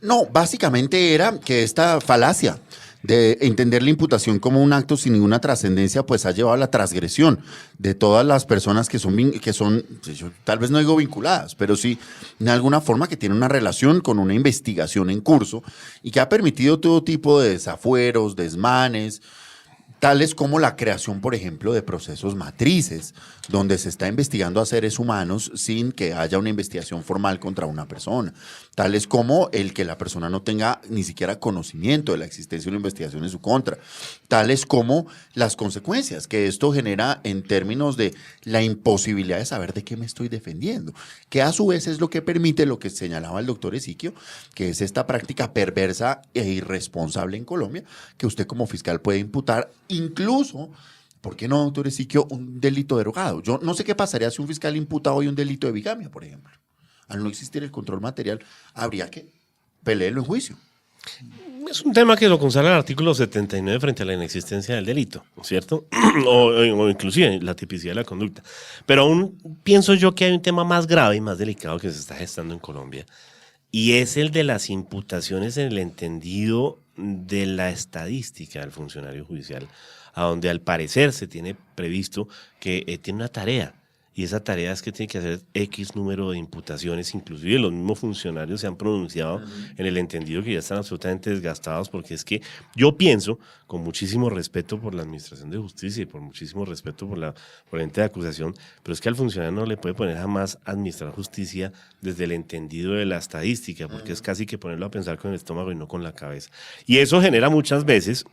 No, básicamente era que esta falacia de entender la imputación como un acto sin ninguna trascendencia, pues ha llevado a la transgresión de todas las personas que son, yo tal vez no digo vinculadas, pero sí de alguna forma que tienen una relación con una investigación en curso y que ha permitido todo tipo de desafueros, desmanes, tales como la creación, por ejemplo, de procesos matrices, donde se está investigando a seres humanos sin que haya una investigación formal contra una persona, tales como el que la persona no tenga ni siquiera conocimiento de la existencia de una investigación en su contra, tales como las consecuencias que esto genera en términos de la imposibilidad de saber de qué me estoy defendiendo, que a su vez es lo que permite lo que señalaba el doctor Ezequiel, que es esta práctica perversa e irresponsable en Colombia, que usted como fiscal puede imputar incluso, ¿por qué no, doctor Ezequiel, un delito derogado? Yo no sé qué pasaría si un fiscal imputa hoy un delito de bigamia, por ejemplo. Al no existir el control material, habría que pelearlo en juicio. Es un tema que lo consagra el artículo 79 frente a la inexistencia del delito, ¿cierto? o inclusive la tipicidad de la conducta. Pero aún pienso yo que hay un tema más grave y más delicado que se está gestando en Colombia, y es el de las imputaciones en el entendido de la estadística del funcionario judicial, a donde al parecer se tiene previsto que tiene una tarea, y esa tarea es que tiene que hacer X número de imputaciones, inclusive los mismos funcionarios se han pronunciado en el entendido que ya están absolutamente desgastados, porque es que yo pienso, con muchísimo respeto por la Administración de Justicia y por muchísimo respeto por el ente de acusación, pero es que al funcionario no le puede poner jamás administrar justicia desde el entendido de la estadística, porque es casi que ponerlo a pensar con el estómago y no con la cabeza. Y eso genera muchas veces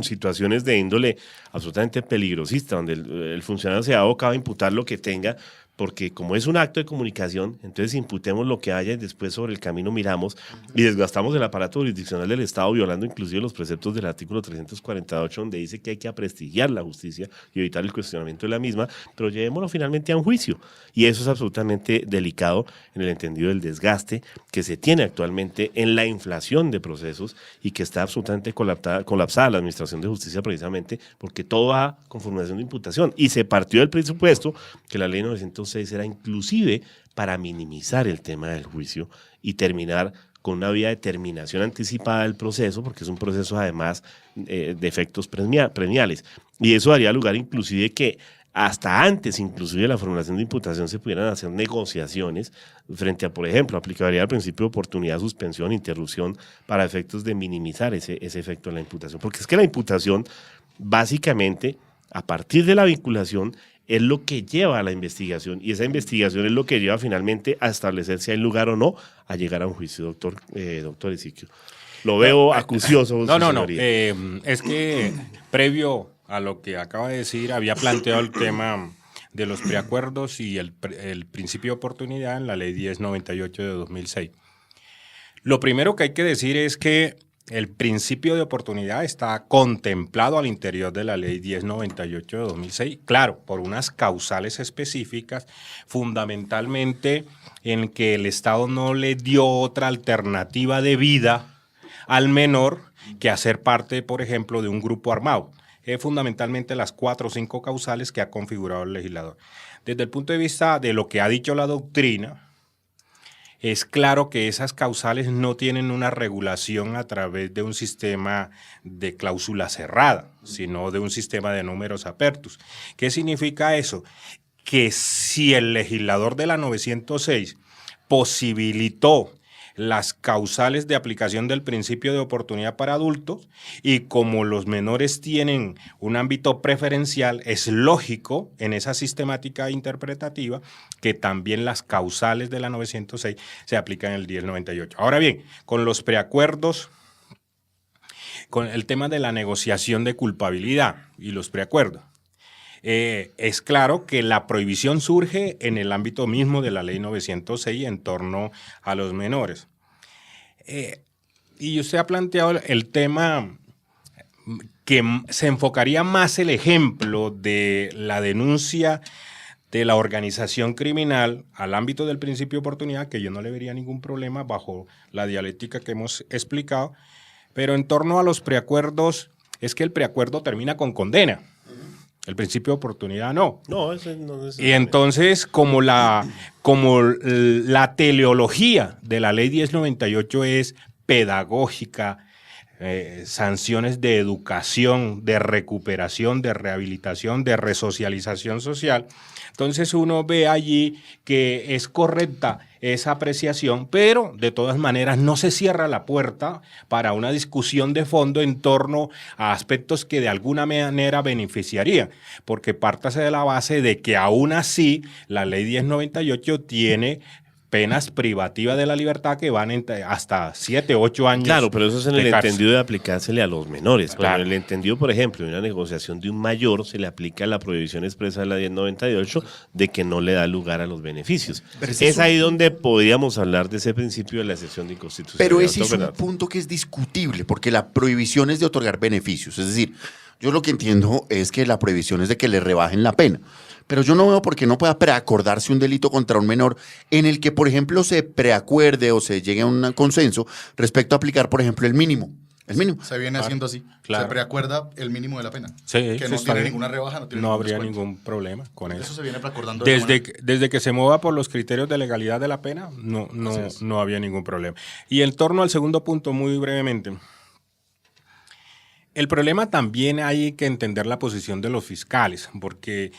situaciones de índole absolutamente peligrosista, donde el funcionario se ha abocado a imputar lo que tenga, porque como es un acto de comunicación, entonces imputemos lo que haya y después sobre el camino miramos y desgastamos el aparato jurisdiccional del Estado, violando inclusive los preceptos del artículo 348, donde dice que hay que aprestigiar la justicia y evitar el cuestionamiento de la misma, pero llevémoslo finalmente a un juicio. Y eso es absolutamente delicado en el entendido del desgaste que se tiene actualmente en la inflación de procesos y que está absolutamente colapsada la Administración de Justicia precisamente porque todo va con formulación de imputación. Y se partió del presupuesto que la ley 906 era inclusive para minimizar el tema del juicio y terminar con una vía de terminación anticipada del proceso, porque es un proceso además de efectos premiales. Y eso daría lugar inclusive que hasta antes inclusive de la formulación de imputación se pudieran hacer negociaciones frente a, por ejemplo, aplicabilidad del principio de oportunidad, suspensión, interrupción, para efectos de minimizar ese efecto de la imputación. Porque es que la imputación, básicamente, a partir de la vinculación, es lo que lleva a la investigación, y esa investigación es lo que lleva finalmente a establecer si hay lugar o no a llegar a un juicio, doctor Ezequiel. Lo veo acucioso. No. Es que previo a lo que acaba de decir, había planteado el tema de los preacuerdos y el principio de oportunidad en la ley 1098 de 2006. Lo primero que hay que decir es que el principio de oportunidad está contemplado al interior de la ley 1098 de 2006, claro, por unas causales específicas, fundamentalmente en que el Estado no le dio otra alternativa de vida al menor que hacer parte, por ejemplo, de un grupo armado. Fundamentalmente las 4 o 5 causales que ha configurado el legislador. Desde el punto de vista de lo que ha dicho la doctrina, es claro que esas causales no tienen una regulación a través de un sistema de cláusula cerrada, sino de un sistema de números apertus. ¿Qué significa eso? Que si el legislador de la 906 posibilitó las causales de aplicación del principio de oportunidad para adultos, y como los menores tienen un ámbito preferencial, es lógico en esa sistemática interpretativa que también las causales de la 906 se aplican en el 1098. Ahora bien, con los preacuerdos, con el tema de la negociación de culpabilidad y los preacuerdos, es claro que la prohibición surge en el ámbito mismo de la ley 906 en torno a los menores. Y usted ha planteado el tema que se enfocaría más el ejemplo de la denuncia de la organización criminal al ámbito del principio de oportunidad, que yo no le vería ningún problema bajo la dialéctica que hemos explicado, pero en torno a los preacuerdos, es que el preacuerdo termina con condena. El principio de oportunidad no. No, ese no es. Y entonces, como la teleología de la ley 1098 es pedagógica, sanciones de educación, de recuperación, de rehabilitación, de resocialización social, entonces uno ve allí que es correcta esa apreciación, pero de todas maneras no se cierra la puerta para una discusión de fondo en torno a aspectos que de alguna manera beneficiarían, porque pártase de la base de que aún así la ley 1098 tiene penas privativas de la libertad que van hasta 7, 8 años. Claro, pero eso es en el cárcel. entendido de aplicársele a los menores. Claro. Pero en el entendido, por ejemplo, de una negociación de un mayor, se le aplica la prohibición expresa de la 1098 de que no le da lugar a los beneficios. Es ahí donde podríamos hablar de ese principio de la excepción de inconstitucionalidad. Pero ese es un Bernardo. punto que es discutible, porque la prohibición es de otorgar beneficios. Es decir, yo lo que entiendo es que la prohibición es de que le rebajen la pena. Pero yo no veo por qué no pueda preacordarse un delito contra un menor en el que, por ejemplo, se preacuerde o se llegue a un consenso respecto a aplicar, por ejemplo, el mínimo. El mínimo. Se viene haciendo así. Claro. Se preacuerda el mínimo de la pena. Sí, que sí, no está tiene bien. ninguna rebaja, no tiene No ningún habría descuento. ningún problema con Eso eso. se viene preacordando de esa manera. Desde que se mueva por los criterios de legalidad de la pena, no había ningún problema. Y en torno al segundo punto, muy brevemente, el problema también hay que entender la posición de los fiscales, porque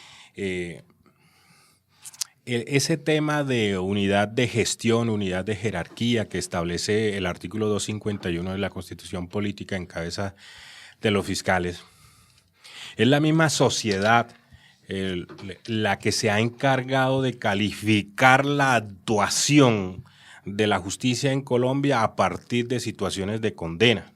ese tema de unidad de gestión, unidad de jerarquía que establece el artículo 251 de la Constitución Política en cabeza de los fiscales, es la misma sociedad la que se ha encargado de calificar la actuación de la justicia en Colombia a partir de situaciones de condena.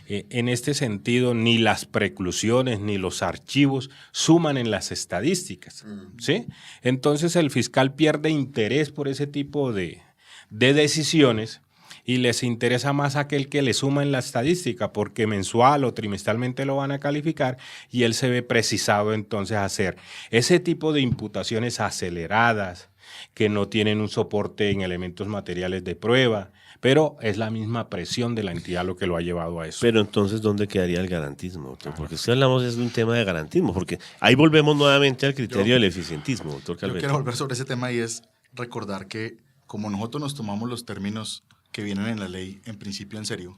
En este sentido, ni las preclusiones ni los archivos suman en las estadísticas, ¿sí? Entonces el fiscal pierde interés por ese tipo de decisiones y les interesa más aquel que le suma en la estadística, porque mensual o trimestralmente lo van a calificar y él se ve precisado entonces a hacer ese tipo de imputaciones aceleradas que no tienen un soporte en elementos materiales de prueba, pero es la misma presión de la entidad lo que lo ha llevado a eso. Pero entonces, ¿dónde quedaría el garantismo, doctor? Porque si hablamos es de un tema de garantismo, porque ahí volvemos nuevamente al criterio del eficientismo, doctor Yo Calvet. quiero volver sobre ese tema y es recordar que como nosotros nos tomamos los términos que vienen en la ley en principio en serio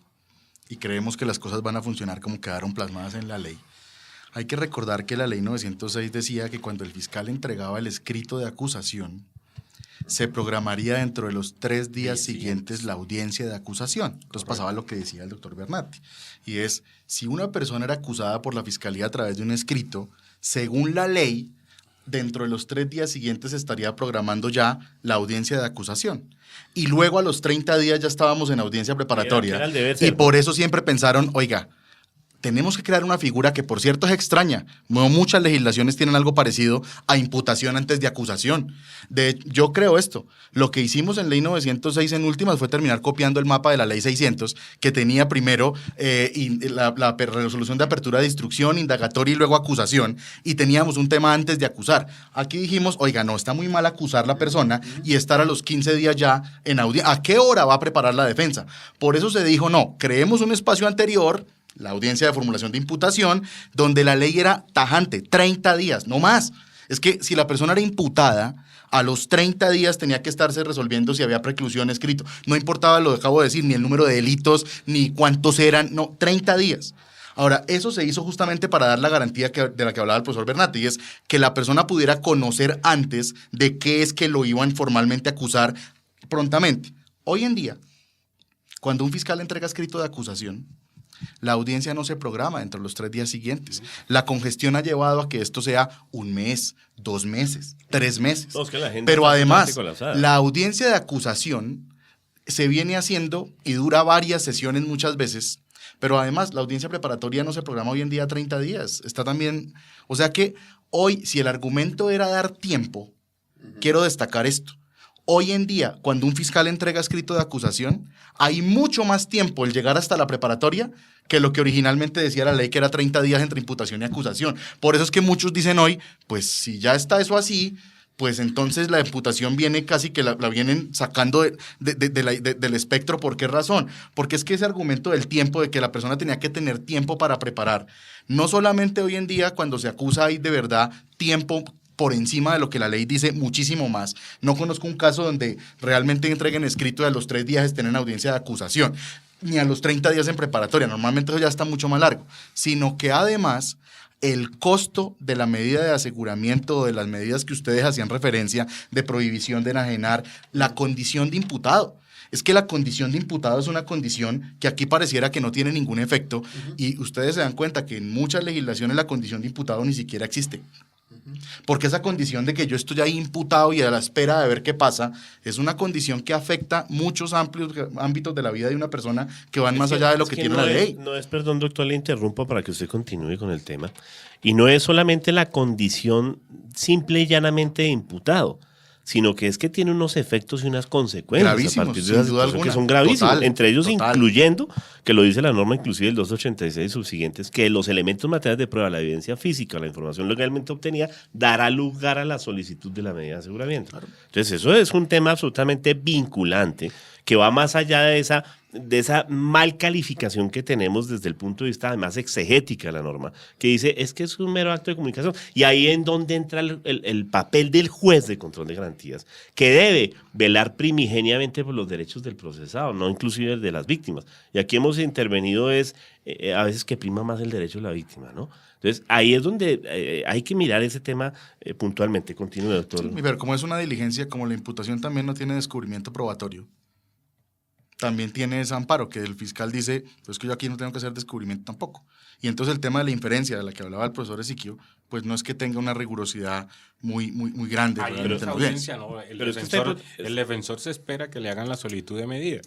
y creemos que las cosas van a funcionar como quedaron plasmadas en la ley, Hay que recordar que la ley 906 decía que cuando el fiscal entregaba el escrito de acusación, se programaría dentro de los 3 días siguientes la audiencia de acusación. Entonces pasaba lo que decía el doctor Bernatti, y es, si una persona era acusada por la fiscalía a través de un escrito, según la ley, dentro de los 3 días siguientes se estaría programando ya la audiencia de acusación. Y luego a los 30 días ya estábamos en audiencia preparatoria. Era el deber ser. Y por eso siempre pensaron, oiga, tenemos que crear una figura que, por cierto, es extraña. No muchas legislaciones tienen algo parecido a imputación antes de acusación. Yo creo esto. Lo que hicimos en Ley 906 en últimas fue terminar copiando el mapa de la Ley 600, que tenía primero la resolución de apertura de instrucción, indagatoria y luego acusación, y teníamos un tema antes de acusar. Aquí dijimos, oiga, no, está muy mal acusar a la persona y estar a los 15 días ya en audiencia. ¿A qué hora va a preparar la defensa? Por eso se dijo, no, creemos un espacio anterior, la audiencia de formulación de imputación, donde la ley era tajante, 30 días, no más. Es que si la persona era imputada, a los 30 días tenía que estarse resolviendo si había preclusión escrito. No importaba lo que acabo de decir, ni el número de delitos, ni cuántos eran, no, 30 días. Ahora, eso se hizo justamente para dar la garantía de la que hablaba el profesor Bernatti, y es que la persona pudiera conocer antes de qué es que lo iban formalmente a acusar prontamente. Hoy en día, cuando un fiscal entrega escrito de acusación, la audiencia no se programa dentro de los 3 días siguientes. La congestión ha llevado a que esto sea 1 mes, 2 meses, 3 meses. No, es que la gente Pero está además, totalmente colapsada. la audiencia de acusación se viene haciendo y dura varias sesiones muchas veces, pero además la audiencia preparatoria no se programa hoy en día 30 días. Está también, o sea que hoy, si el argumento era dar tiempo, quiero destacar esto. Hoy en día, cuando un fiscal entrega escrito de acusación, hay mucho más tiempo el llegar hasta la preparatoria que lo que originalmente decía la ley, que era 30 días entre imputación y acusación. Por eso es que muchos dicen hoy, pues si ya está eso así, pues entonces la imputación viene casi que la vienen sacando del espectro. ¿Por qué razón? Porque es que ese argumento del tiempo, de que la persona tenía que tener tiempo para preparar, no solamente hoy en día cuando se acusa hay de verdad tiempo por encima de lo que la ley dice, muchísimo más. No conozco un caso donde realmente entreguen escrito y a los 3 días estén en audiencia de acusación, ni a los 30 días en preparatoria. Normalmente eso ya está mucho más largo. Sino que además el costo de la medida de aseguramiento o de las medidas que ustedes hacían referencia de prohibición de enajenar, la condición de imputado. Es que la condición de imputado es una condición que aquí pareciera que no tiene ningún efecto, y ustedes se dan cuenta que en muchas legislaciones la condición de imputado ni siquiera existe. Porque esa condición de que yo estoy ahí imputado y a la espera de ver qué pasa, es una condición que afecta muchos amplios ámbitos de la vida de una persona que van más allá de lo que tiene la ley. No es, perdón, doctor, le interrumpo para que usted continúe con el tema. Y no es solamente la condición simple y llanamente de imputado, sino que es que tiene unos efectos y unas consecuencias gravísimos, a partir de esa sin duda situación alguna. que son gravísimos, Total, entre ellos total. incluyendo, que lo dice la norma inclusive el 286 subsiguientes, que los elementos materiales de prueba, la evidencia física, la información legalmente obtenida, dará lugar a la solicitud de la medida de aseguramiento. Claro. Entonces eso es un tema absolutamente vinculante que va más allá de esa mal calificación que tenemos desde el punto de vista además exegética de la norma, que dice es que es un mero acto de comunicación. Y ahí en donde entra el papel del juez de control de garantías, que debe velar primigeniamente por los derechos del procesado, no inclusive el de las víctimas. Y aquí hemos intervenido a veces que prima más el derecho de la víctima, ¿no? Entonces, ahí es donde hay que mirar ese tema puntualmente. Continúe, doctor. Sí, pero como es una diligencia, como la imputación también no tiene descubrimiento probatorio, también tiene ese amparo, que el fiscal dice, pues que yo aquí no tengo que hacer descubrimiento tampoco. Y entonces el tema de la inferencia de la que hablaba el profesor Ezequiel, pues no es que tenga una rigurosidad muy grande. Ahí en esa audiencia, ¿no? El defensor se espera que le hagan la solicitud de medida.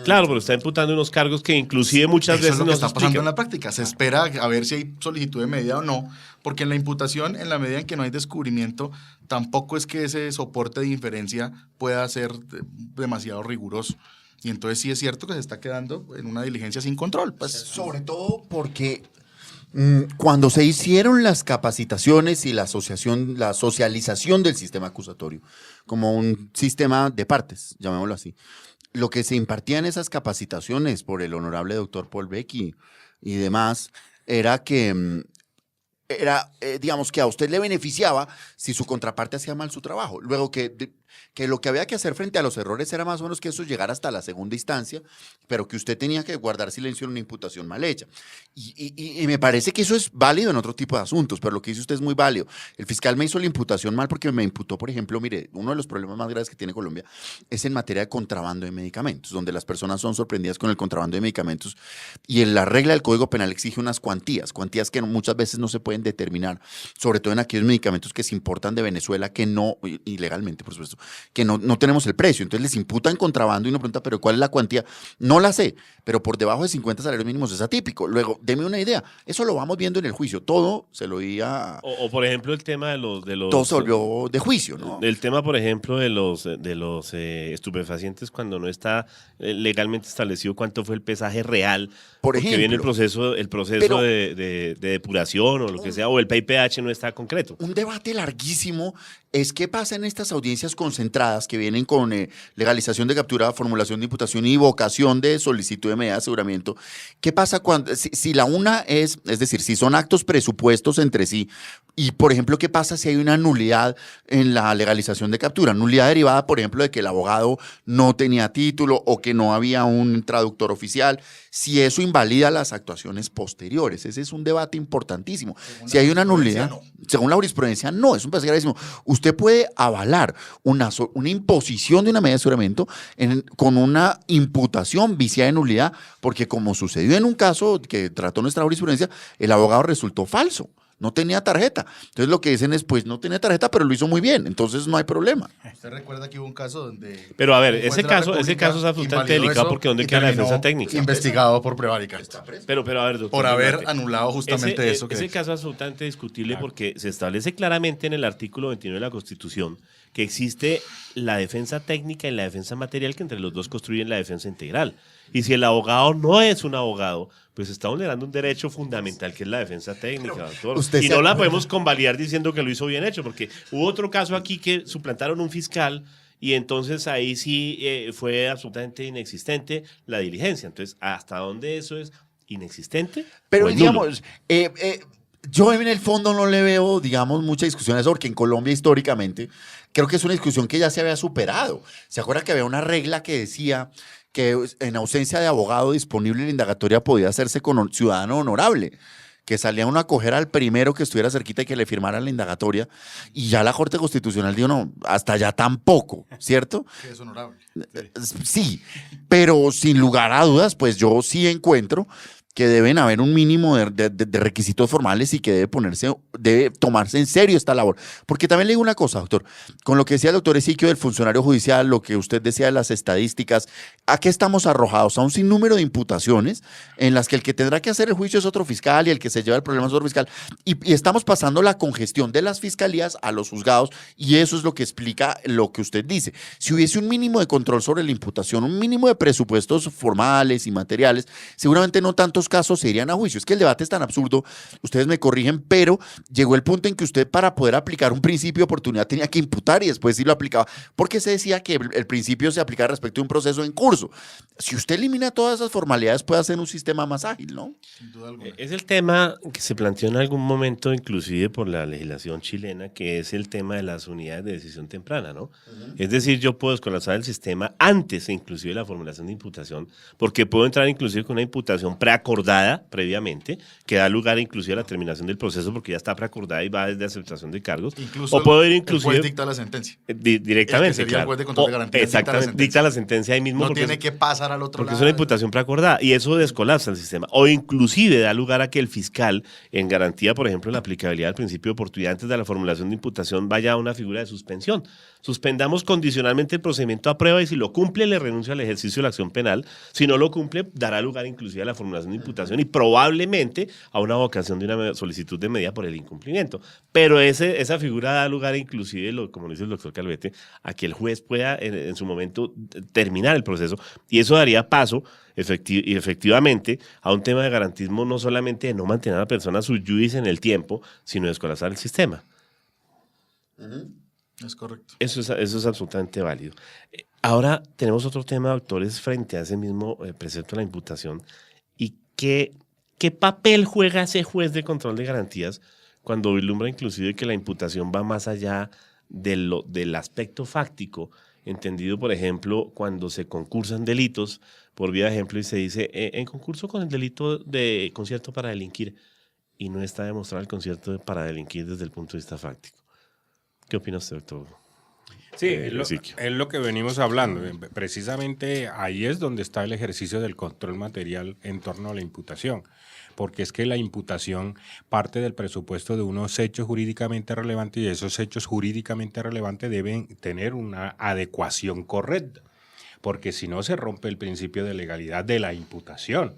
Claro, pero está imputando unos cargos que inclusive muchas veces eso es lo que no está se pasando explican. en la práctica. Se espera a ver si hay solicitud de medida o no, porque en la imputación, en la medida en que no hay descubrimiento, tampoco es que ese soporte de inferencia pueda ser demasiado riguroso. Y entonces sí es cierto que se está quedando en una diligencia sin control. Pues. Sobre todo porque cuando se hicieron las capacitaciones y la socialización del sistema acusatorio como un sistema de partes, llamémoslo así, lo que se impartía en esas capacitaciones por el honorable doctor Paul Beck y demás era que digamos que a usted le beneficiaba si su contraparte hacía mal su trabajo. Luego que que lo que había que hacer frente a los errores era más o menos que eso llegara hasta la segunda instancia, pero que usted tenía que guardar silencio en una imputación mal hecha. Y me parece que eso es válido en otro tipo de asuntos, pero lo que dice usted es muy válido. El fiscal me hizo la imputación mal porque me imputó, por ejemplo, mire, uno de los problemas más graves que tiene Colombia es en materia de contrabando de medicamentos, donde las personas son sorprendidas con el contrabando de medicamentos y en la regla del Código Penal exige unas cuantías que muchas veces no se pueden determinar, sobre todo en aquellos medicamentos que se importan de Venezuela, que no, ilegalmente por supuesto, que no tenemos el precio. Entonces les imputan contrabando y uno pregunta, ¿pero cuál es la cuantía? No la sé, pero por debajo de 50 salarios mínimos es atípico. Luego, deme una idea, eso lo vamos viendo en el juicio, todo se lo iba... O por ejemplo, el tema de los todo se volvió de juicio, ¿no? El tema, por ejemplo, de los estupefacientes cuando no está legalmente establecido cuánto fue el pesaje real, Por porque ejemplo, viene el proceso pero- de depuración o lo que sea, o el PIPH no está concreto. Un debate larguísimo es qué pasa en estas audiencias concentradas que vienen con legalización de captura, formulación de imputación y vocación de solicitud de medida de aseguramiento. ¿Qué pasa cuando, si la una es decir, si son actos presupuestos entre sí, y por ejemplo, qué pasa si hay una nulidad en la legalización de captura? Nulidad derivada, por ejemplo, de que el abogado no tenía título o que no había un traductor oficial, si eso invalida las actuaciones posteriores. Ese es un debate importantísimo. Si hay una nulidad, según la jurisprudencia, no, es un pedazo gravísimo. Usted puede avalar una imposición de una medida de aseguramiento con una imputación viciada de nulidad, porque como sucedió en un caso que trató nuestra jurisprudencia, el abogado resultó falso. No tenía tarjeta. Entonces lo que dicen es, pues no tenía tarjeta, pero lo hizo muy bien. Entonces no hay problema. ¿Usted recuerda que hubo un caso donde... Pero a ver, un juez ese de la caso es República absolutamente invalidó delicado eso porque ¿dónde y queda la terminó defensa técnica? investigado por prevaricar. Pero a ver, doctor. Por haber Mate, anulado justamente eso. Ese caso es absolutamente discutible porque se establece claramente en el artículo 29 de la Constitución que existe la defensa técnica y la defensa material, que entre los dos construyen la defensa integral. Y si el abogado no es un abogado, pues está vulnerando un derecho fundamental que es la defensa técnica, doctor. ¿usted Y se no la acuerda? podemos convalidar diciendo que lo hizo bien hecho, porque hubo otro caso aquí que suplantaron un fiscal y entonces ahí sí fue absolutamente inexistente la diligencia. Entonces, ¿hasta dónde eso es inexistente? Pero o es nulo? digamos, yo en el fondo no le veo, digamos, mucha discusión a eso, porque en Colombia históricamente creo que es una discusión que ya se había superado. ¿Se acuerda que había una regla que decía que en ausencia de abogado disponible la indagatoria podía hacerse con un ciudadano honorable? Que salía uno a coger al primero que estuviera cerquita y que le firmara la indagatoria, y ya la Corte Constitucional dijo, no, hasta allá tampoco, ¿cierto? Que es honorable. Sí, pero sin lugar a dudas, pues yo sí encuentro que deben haber un mínimo de requisitos formales y que debe tomarse en serio esta labor. Porque también le digo una cosa, doctor, con lo que decía el doctor Ezequiel del funcionario judicial, lo que usted decía de las estadísticas, ¿a qué estamos arrojados? A un sinnúmero de imputaciones en las que el que tendrá que hacer el juicio es otro fiscal y el que se lleva el problema es otro fiscal. Y estamos pasando la congestión de las fiscalías a los juzgados, y eso es lo que explica lo que usted dice. Si hubiese un mínimo de control sobre la imputación, un mínimo de presupuestos formales y materiales, seguramente no tantos casos se irían a juicio. Es que el debate es tan absurdo, ustedes me corrigen, pero llegó el punto en que usted, para poder aplicar un principio de oportunidad, tenía que imputar y después sí lo aplicaba, porque se decía que el principio se aplicaba respecto a un proceso en curso. Si usted elimina todas esas formalidades, puede hacer un sistema más ágil, ¿no? Sin duda alguna. Es el tema que se planteó en algún momento, inclusive por la legislación chilena, que es el tema de las unidades de decisión temprana, ¿no? Es decir, yo puedo descolapsar el sistema antes, inclusive, de la formulación de imputación, porque puedo entrar inclusive con una imputación preacordada previamente, que da lugar inclusive a la terminación del proceso, porque ya está preacordada y va desde aceptación de cargos. Incluso o puedo ir el inclusive juez dicta la sentencia. Directamente, El que sería el claro. juez de control de garantías dicta la Exactamente, sentencia. dicta la sentencia ahí mismo. No porque tiene que pasar al otro porque lado. es una imputación preacordada y eso descolapsa el sistema. O inclusive da lugar a que el fiscal, en garantía, por ejemplo, la aplicabilidad del principio de oportunidad antes de la formulación de imputación, vaya a una figura de suspensión. Suspendamos condicionalmente el procedimiento a prueba y si lo cumple, le renuncia al ejercicio de la acción penal. Si no lo cumple, dará lugar inclusive a la formulación de imputación y probablemente a una vocación de una solicitud de medida por el incumplimiento. Pero esa figura da lugar inclusive, como dice el doctor Calvete, a que el juez pueda en su momento terminar el proceso y eso daría paso efectivamente a un tema de garantismo, no solamente de no mantener a la persona sui judice en el tiempo, sino de descolapsar el sistema. Es correcto. Eso es absolutamente válido. Ahora tenemos otro tema, doctores, frente a ese mismo precepto de la imputación. ¿Y qué papel juega ese juez de control de garantías cuando vislumbra inclusive que la imputación va más allá del aspecto fáctico, entendido, por ejemplo, cuando se concursan delitos, por vía de ejemplo, y se dice, en concurso con el delito de concierto para delinquir, y no está demostrado el concierto para delinquir desde el punto de vista fáctico. ¿Qué opina usted, doctor? Sí, es lo que venimos hablando. Precisamente ahí es donde está el ejercicio del control material en torno a la imputación. Porque es que la imputación parte del presupuesto de unos hechos jurídicamente relevantes y esos hechos jurídicamente relevantes deben tener una adecuación correcta. Porque si no se rompe el principio de legalidad de la imputación.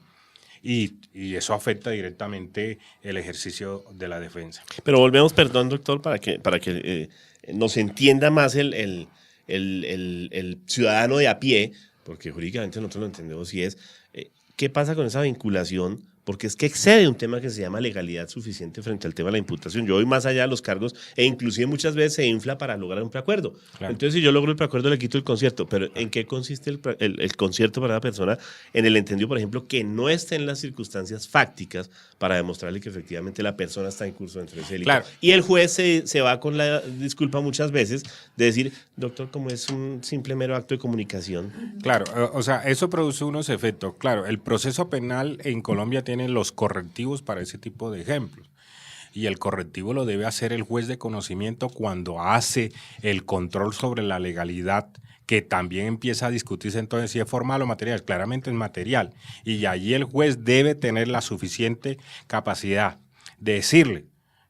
Y eso afecta directamente el ejercicio de la defensa. Pero volvemos, perdón, doctor, para que nos entienda más el ciudadano de a pie, porque jurídicamente nosotros lo entendemos, y es, ¿qué pasa con esa vinculación? Porque es que excede un tema que se llama legalidad suficiente frente al tema de la imputación. Yo voy más allá de los cargos e inclusive muchas veces se infla para lograr un preacuerdo. Claro. Entonces, si yo logro el preacuerdo, le quito el concierto. Pero ¿en qué consiste el concierto para la persona? En el entendido, por ejemplo, que no esté en las circunstancias fácticas para demostrarle que efectivamente la persona está en curso dentro de ese delito. Claro. Y el juez se va con la disculpa muchas veces de decir, doctor, como es un simple mero acto de comunicación. Claro, o sea, eso produce unos efectos. Claro, el proceso penal en Colombia tiene los correctivos para ese tipo de ejemplos. Y el correctivo lo debe hacer el juez de conocimiento cuando hace el control sobre la legalidad, que también empieza a discutirse entonces si es formal o material. Claramente es material. Y allí el juez debe tener la suficiente capacidad de decirle,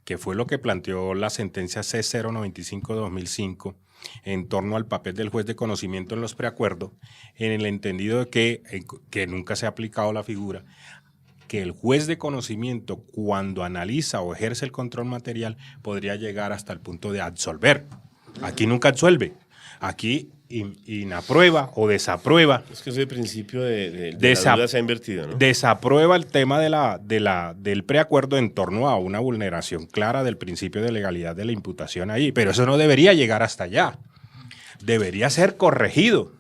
que fue lo que planteó la sentencia C095-2005, en torno al papel del juez de conocimiento en los preacuerdos, en el entendido de que nunca se ha aplicado la figura, que el juez de conocimiento, cuando analiza o ejerce el control material, podría llegar hasta el punto de absolver. Aquí nunca absuelve. Aquí inaprueba o desaprueba. Es que ese principio de la duda se ha invertido, ¿no? Desaprueba el tema del preacuerdo en torno a una vulneración clara del principio de legalidad de la imputación ahí. Pero eso no debería llegar hasta allá. Debería ser corregido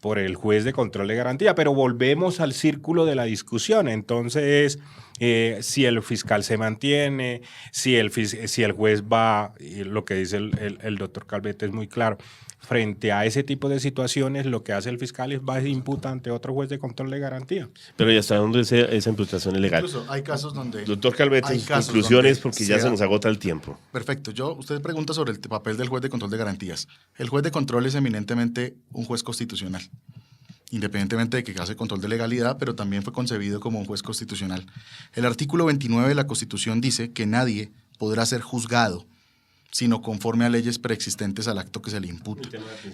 por el juez de control de garantía, pero volvemos al círculo de la discusión. Entonces, si el fiscal se mantiene, si el juez va, y lo que dice el doctor Calvet es muy claro, frente a ese tipo de situaciones, lo que hace el fiscal es va a imputar ante otro juez de control de garantía. Pero ¿y hasta dónde esa imputación es legal? Incluso hay casos donde... Doctor Calvet, conclusiones, porque ya se nos agota el tiempo. Perfecto. Usted pregunta sobre el papel del juez de control de garantías. El juez de control es eminentemente un juez constitucional, independientemente de que hace control de legalidad, pero también fue concebido como un juez constitucional. El artículo 29 de la Constitución dice que nadie podrá ser juzgado sino conforme a leyes preexistentes al acto que se le imputa.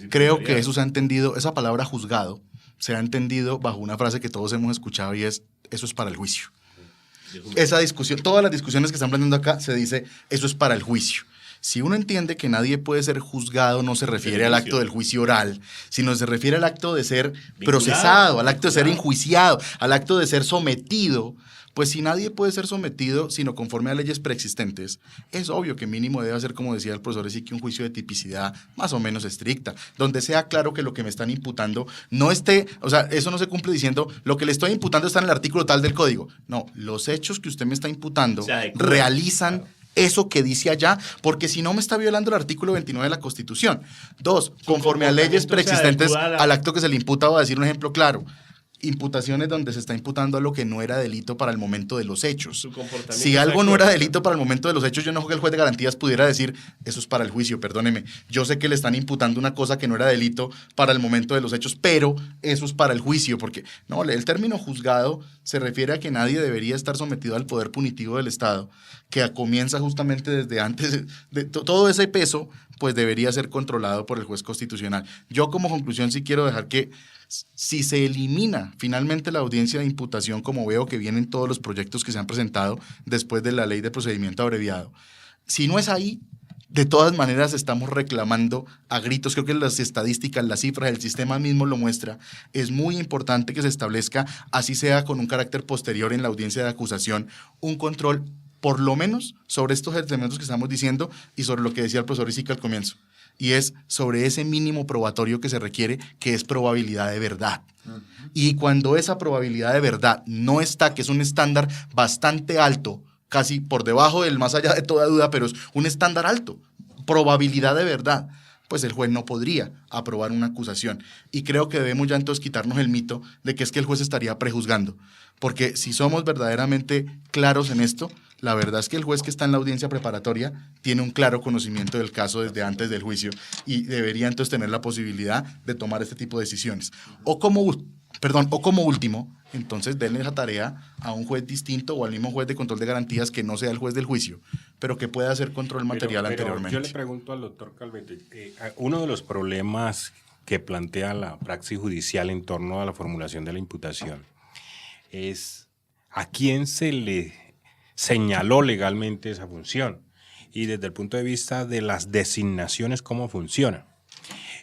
Creo que eso se ha entendido, esa palabra juzgado, se ha entendido bajo una frase que todos hemos escuchado y es, eso es para el juicio. Esa discusión, todas las discusiones que están planteando acá, se dice, eso es para el juicio. Si uno entiende que nadie puede ser juzgado, no se refiere al acto del juicio oral, sino se refiere al acto de ser procesado, al acto de ser enjuiciado, al acto de ser sometido. Pues si nadie puede ser sometido sino conforme a leyes preexistentes, es obvio que mínimo debe ser, como decía el profesor Esique, un juicio de tipicidad más o menos estricta, donde sea claro que lo que me están imputando no esté, o sea, eso no se cumple diciendo, lo que le estoy imputando está en el artículo tal del código. No, los hechos que usted me está imputando realizan eso que dice allá, porque si no me está violando el artículo 29 de la Constitución. 2, conforme a leyes preexistentes al acto que se le imputa, voy a decir un ejemplo claro. Imputaciones donde se está imputando algo que no era delito para el momento de los hechos. Si algo no era delito para el momento de los hechos, yo no creo que el juez de garantías pudiera decir, eso es para el juicio, perdóneme. Yo sé que le están imputando una cosa que no era delito para el momento de los hechos, pero eso es para el juicio, porque no, el término juzgado se refiere a que nadie debería estar sometido al poder punitivo del Estado, que comienza justamente desde antes de todo ese peso, pues debería ser controlado por el juez constitucional. Yo como conclusión sí quiero dejar que si se elimina finalmente la audiencia de imputación, como veo que vienen todos los proyectos que se han presentado después de la ley de procedimiento abreviado, si no es ahí, de todas maneras estamos reclamando a gritos, creo que las estadísticas, las cifras, el sistema mismo lo muestra, es muy importante que se establezca, así sea con un carácter posterior en la audiencia de acusación, un control por lo menos sobre estos elementos que estamos diciendo y sobre lo que decía el profesor Isique al comienzo. Y es sobre ese mínimo probatorio que se requiere, que es probabilidad de verdad. Y cuando esa probabilidad de verdad no está, que es un estándar bastante alto, casi por debajo del más allá de toda duda, pero es un estándar alto. probabilidad de verdad, pues el juez no podría aprobar una acusación. Y creo que debemos ya entonces quitarnos el mito de que es que el juez estaría prejuzgando. Porque si somos verdaderamente claros en esto, la verdad es que el juez que está en la audiencia preparatoria tiene un claro conocimiento del caso desde antes del juicio y debería entonces tener la posibilidad de tomar este tipo de decisiones. O como último, entonces denle esa tarea a un juez distinto o al mismo juez de control de garantías que no sea el juez del juicio, pero que pueda hacer control material anteriormente. Yo le pregunto al doctor Calvete, uno de los problemas que plantea la praxis judicial en torno a la formulación de la imputación es a quién se le señaló legalmente esa función y desde el punto de vista de las designaciones, cómo funciona.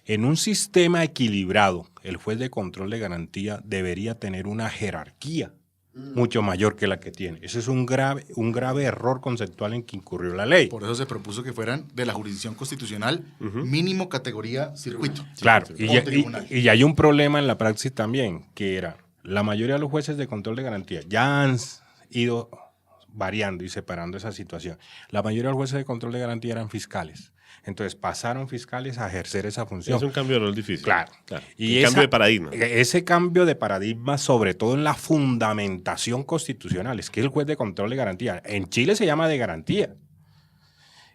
En un sistema equilibrado, el juez de control de garantía debería tener una jerarquía mucho mayor que la que tiene. Ese es un grave error conceptual en que incurrió la ley. Por eso se propuso que fueran de la jurisdicción constitucional, mínimo categoría circuito. Claro, y hay un problema en la praxis también, que era, la mayoría de los jueces de control de garantía ya han ido variando y separando esa situación. La mayoría de los jueces de control de garantía eran fiscales. Entonces pasaron fiscales a ejercer esa función. Es un cambio de rol difícil. Claro. Y cambio de paradigma. Ese cambio de paradigma, sobre todo en la fundamentación constitucional, es que el juez de control de garantía, en Chile se llama de garantía,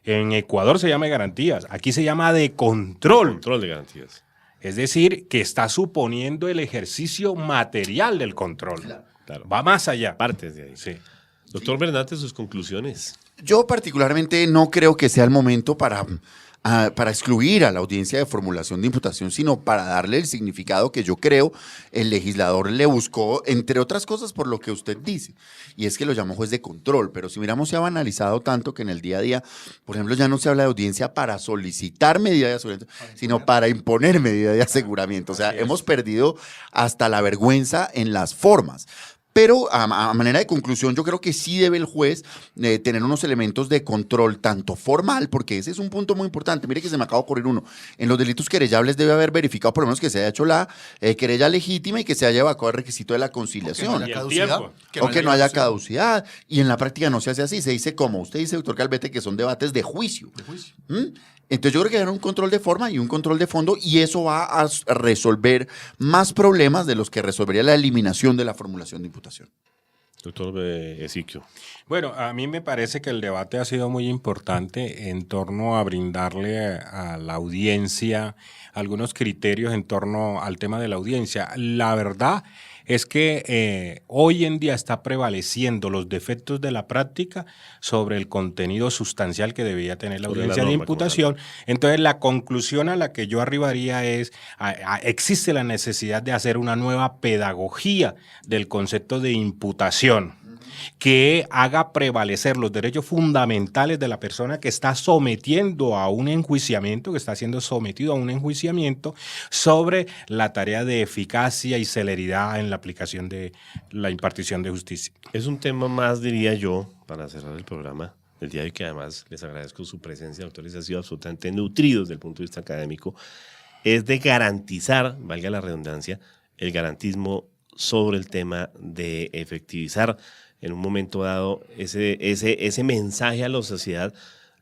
en Ecuador se llama de garantías, aquí se llama de control. Control de garantías. Es decir, que está suponiendo el ejercicio material del control. Claro. Va más allá. Partes de ahí. Sí. Doctor Bernate, sus conclusiones. Yo particularmente no creo que sea el momento para excluir a la audiencia de formulación de imputación, sino para darle el significado que yo creo el legislador le buscó, entre otras cosas por lo que usted dice, y es que lo llamó juez de control, pero si miramos se ha banalizado tanto que en el día a día, por ejemplo, ya no se habla de audiencia para solicitar medida de aseguramiento, sino para imponer medida de aseguramiento. O sea, hemos perdido hasta la vergüenza en las formas. Pero a manera de conclusión, yo creo que sí debe el juez tener unos elementos de control, tanto formal, porque ese es un punto muy importante. Mire que se me acaba de ocurrir uno. En los delitos querellables debe haber verificado por lo menos que se haya hecho la querella legítima y que se haya evacuado el requisito de la conciliación. O que no haya caducidad. Y en la práctica no se hace así. Se dice como usted dice, doctor Calvete, que son debates de juicio. Entonces yo creo que hay un control de forma y un control de fondo y eso va a resolver más problemas de los que resolvería la eliminación de la formulación de imputación. Doctor Ezequiel. Bueno, a mí me parece que el debate ha sido muy importante en torno a brindarle a la audiencia algunos criterios en torno al tema de la audiencia. La verdad es que hoy en día está prevaleciendo los defectos de la práctica sobre el contenido sustancial que debía tener la audiencia de imputación. Entonces, la conclusión a la que yo arribaría es, existe la necesidad de hacer una nueva pedagogía del concepto de imputación que haga prevalecer los derechos fundamentales de la persona que está sometiendo a un enjuiciamiento, que está siendo sometido a un enjuiciamiento sobre la tarea de eficacia y celeridad en la aplicación de la impartición de justicia. Es un tema más, diría yo, para cerrar el programa del día de hoy, que además les agradezco su presencia, doctores, ha sido absolutamente nutridos desde el punto de vista académico, es de garantizar, valga la redundancia, el garantismo sobre el tema de efectivizar en un momento dado ese mensaje a la sociedad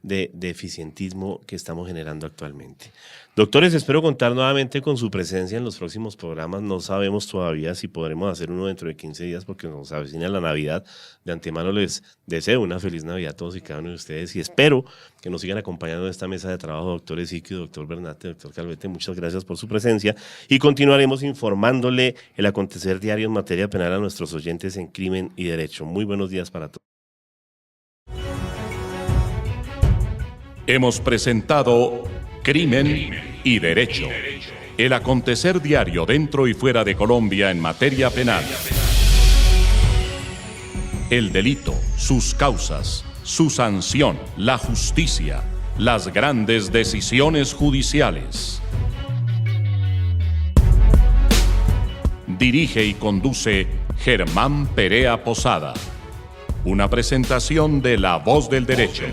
de eficientismo que estamos generando actualmente. Doctores, espero contar nuevamente con su presencia en los próximos programas. No sabemos todavía si podremos hacer uno dentro de 15 días porque nos avecina la Navidad. De antemano les deseo una feliz Navidad a todos y cada uno de ustedes y espero que nos sigan acompañando en esta mesa de trabajo, doctor Ezequiel, doctor Bernate, doctor Calvete. Muchas gracias por su presencia y continuaremos informándole el acontecer diario en materia penal a nuestros oyentes en Crimen y Derecho. Muy buenos días para todos. Hemos presentado Crimen y Derecho, el acontecer diario dentro y fuera de Colombia en materia penal. El delito, sus causas, su sanción, la justicia, las grandes decisiones judiciales. Dirige y conduce Germán Perea Posada. Una presentación de La Voz del Derecho.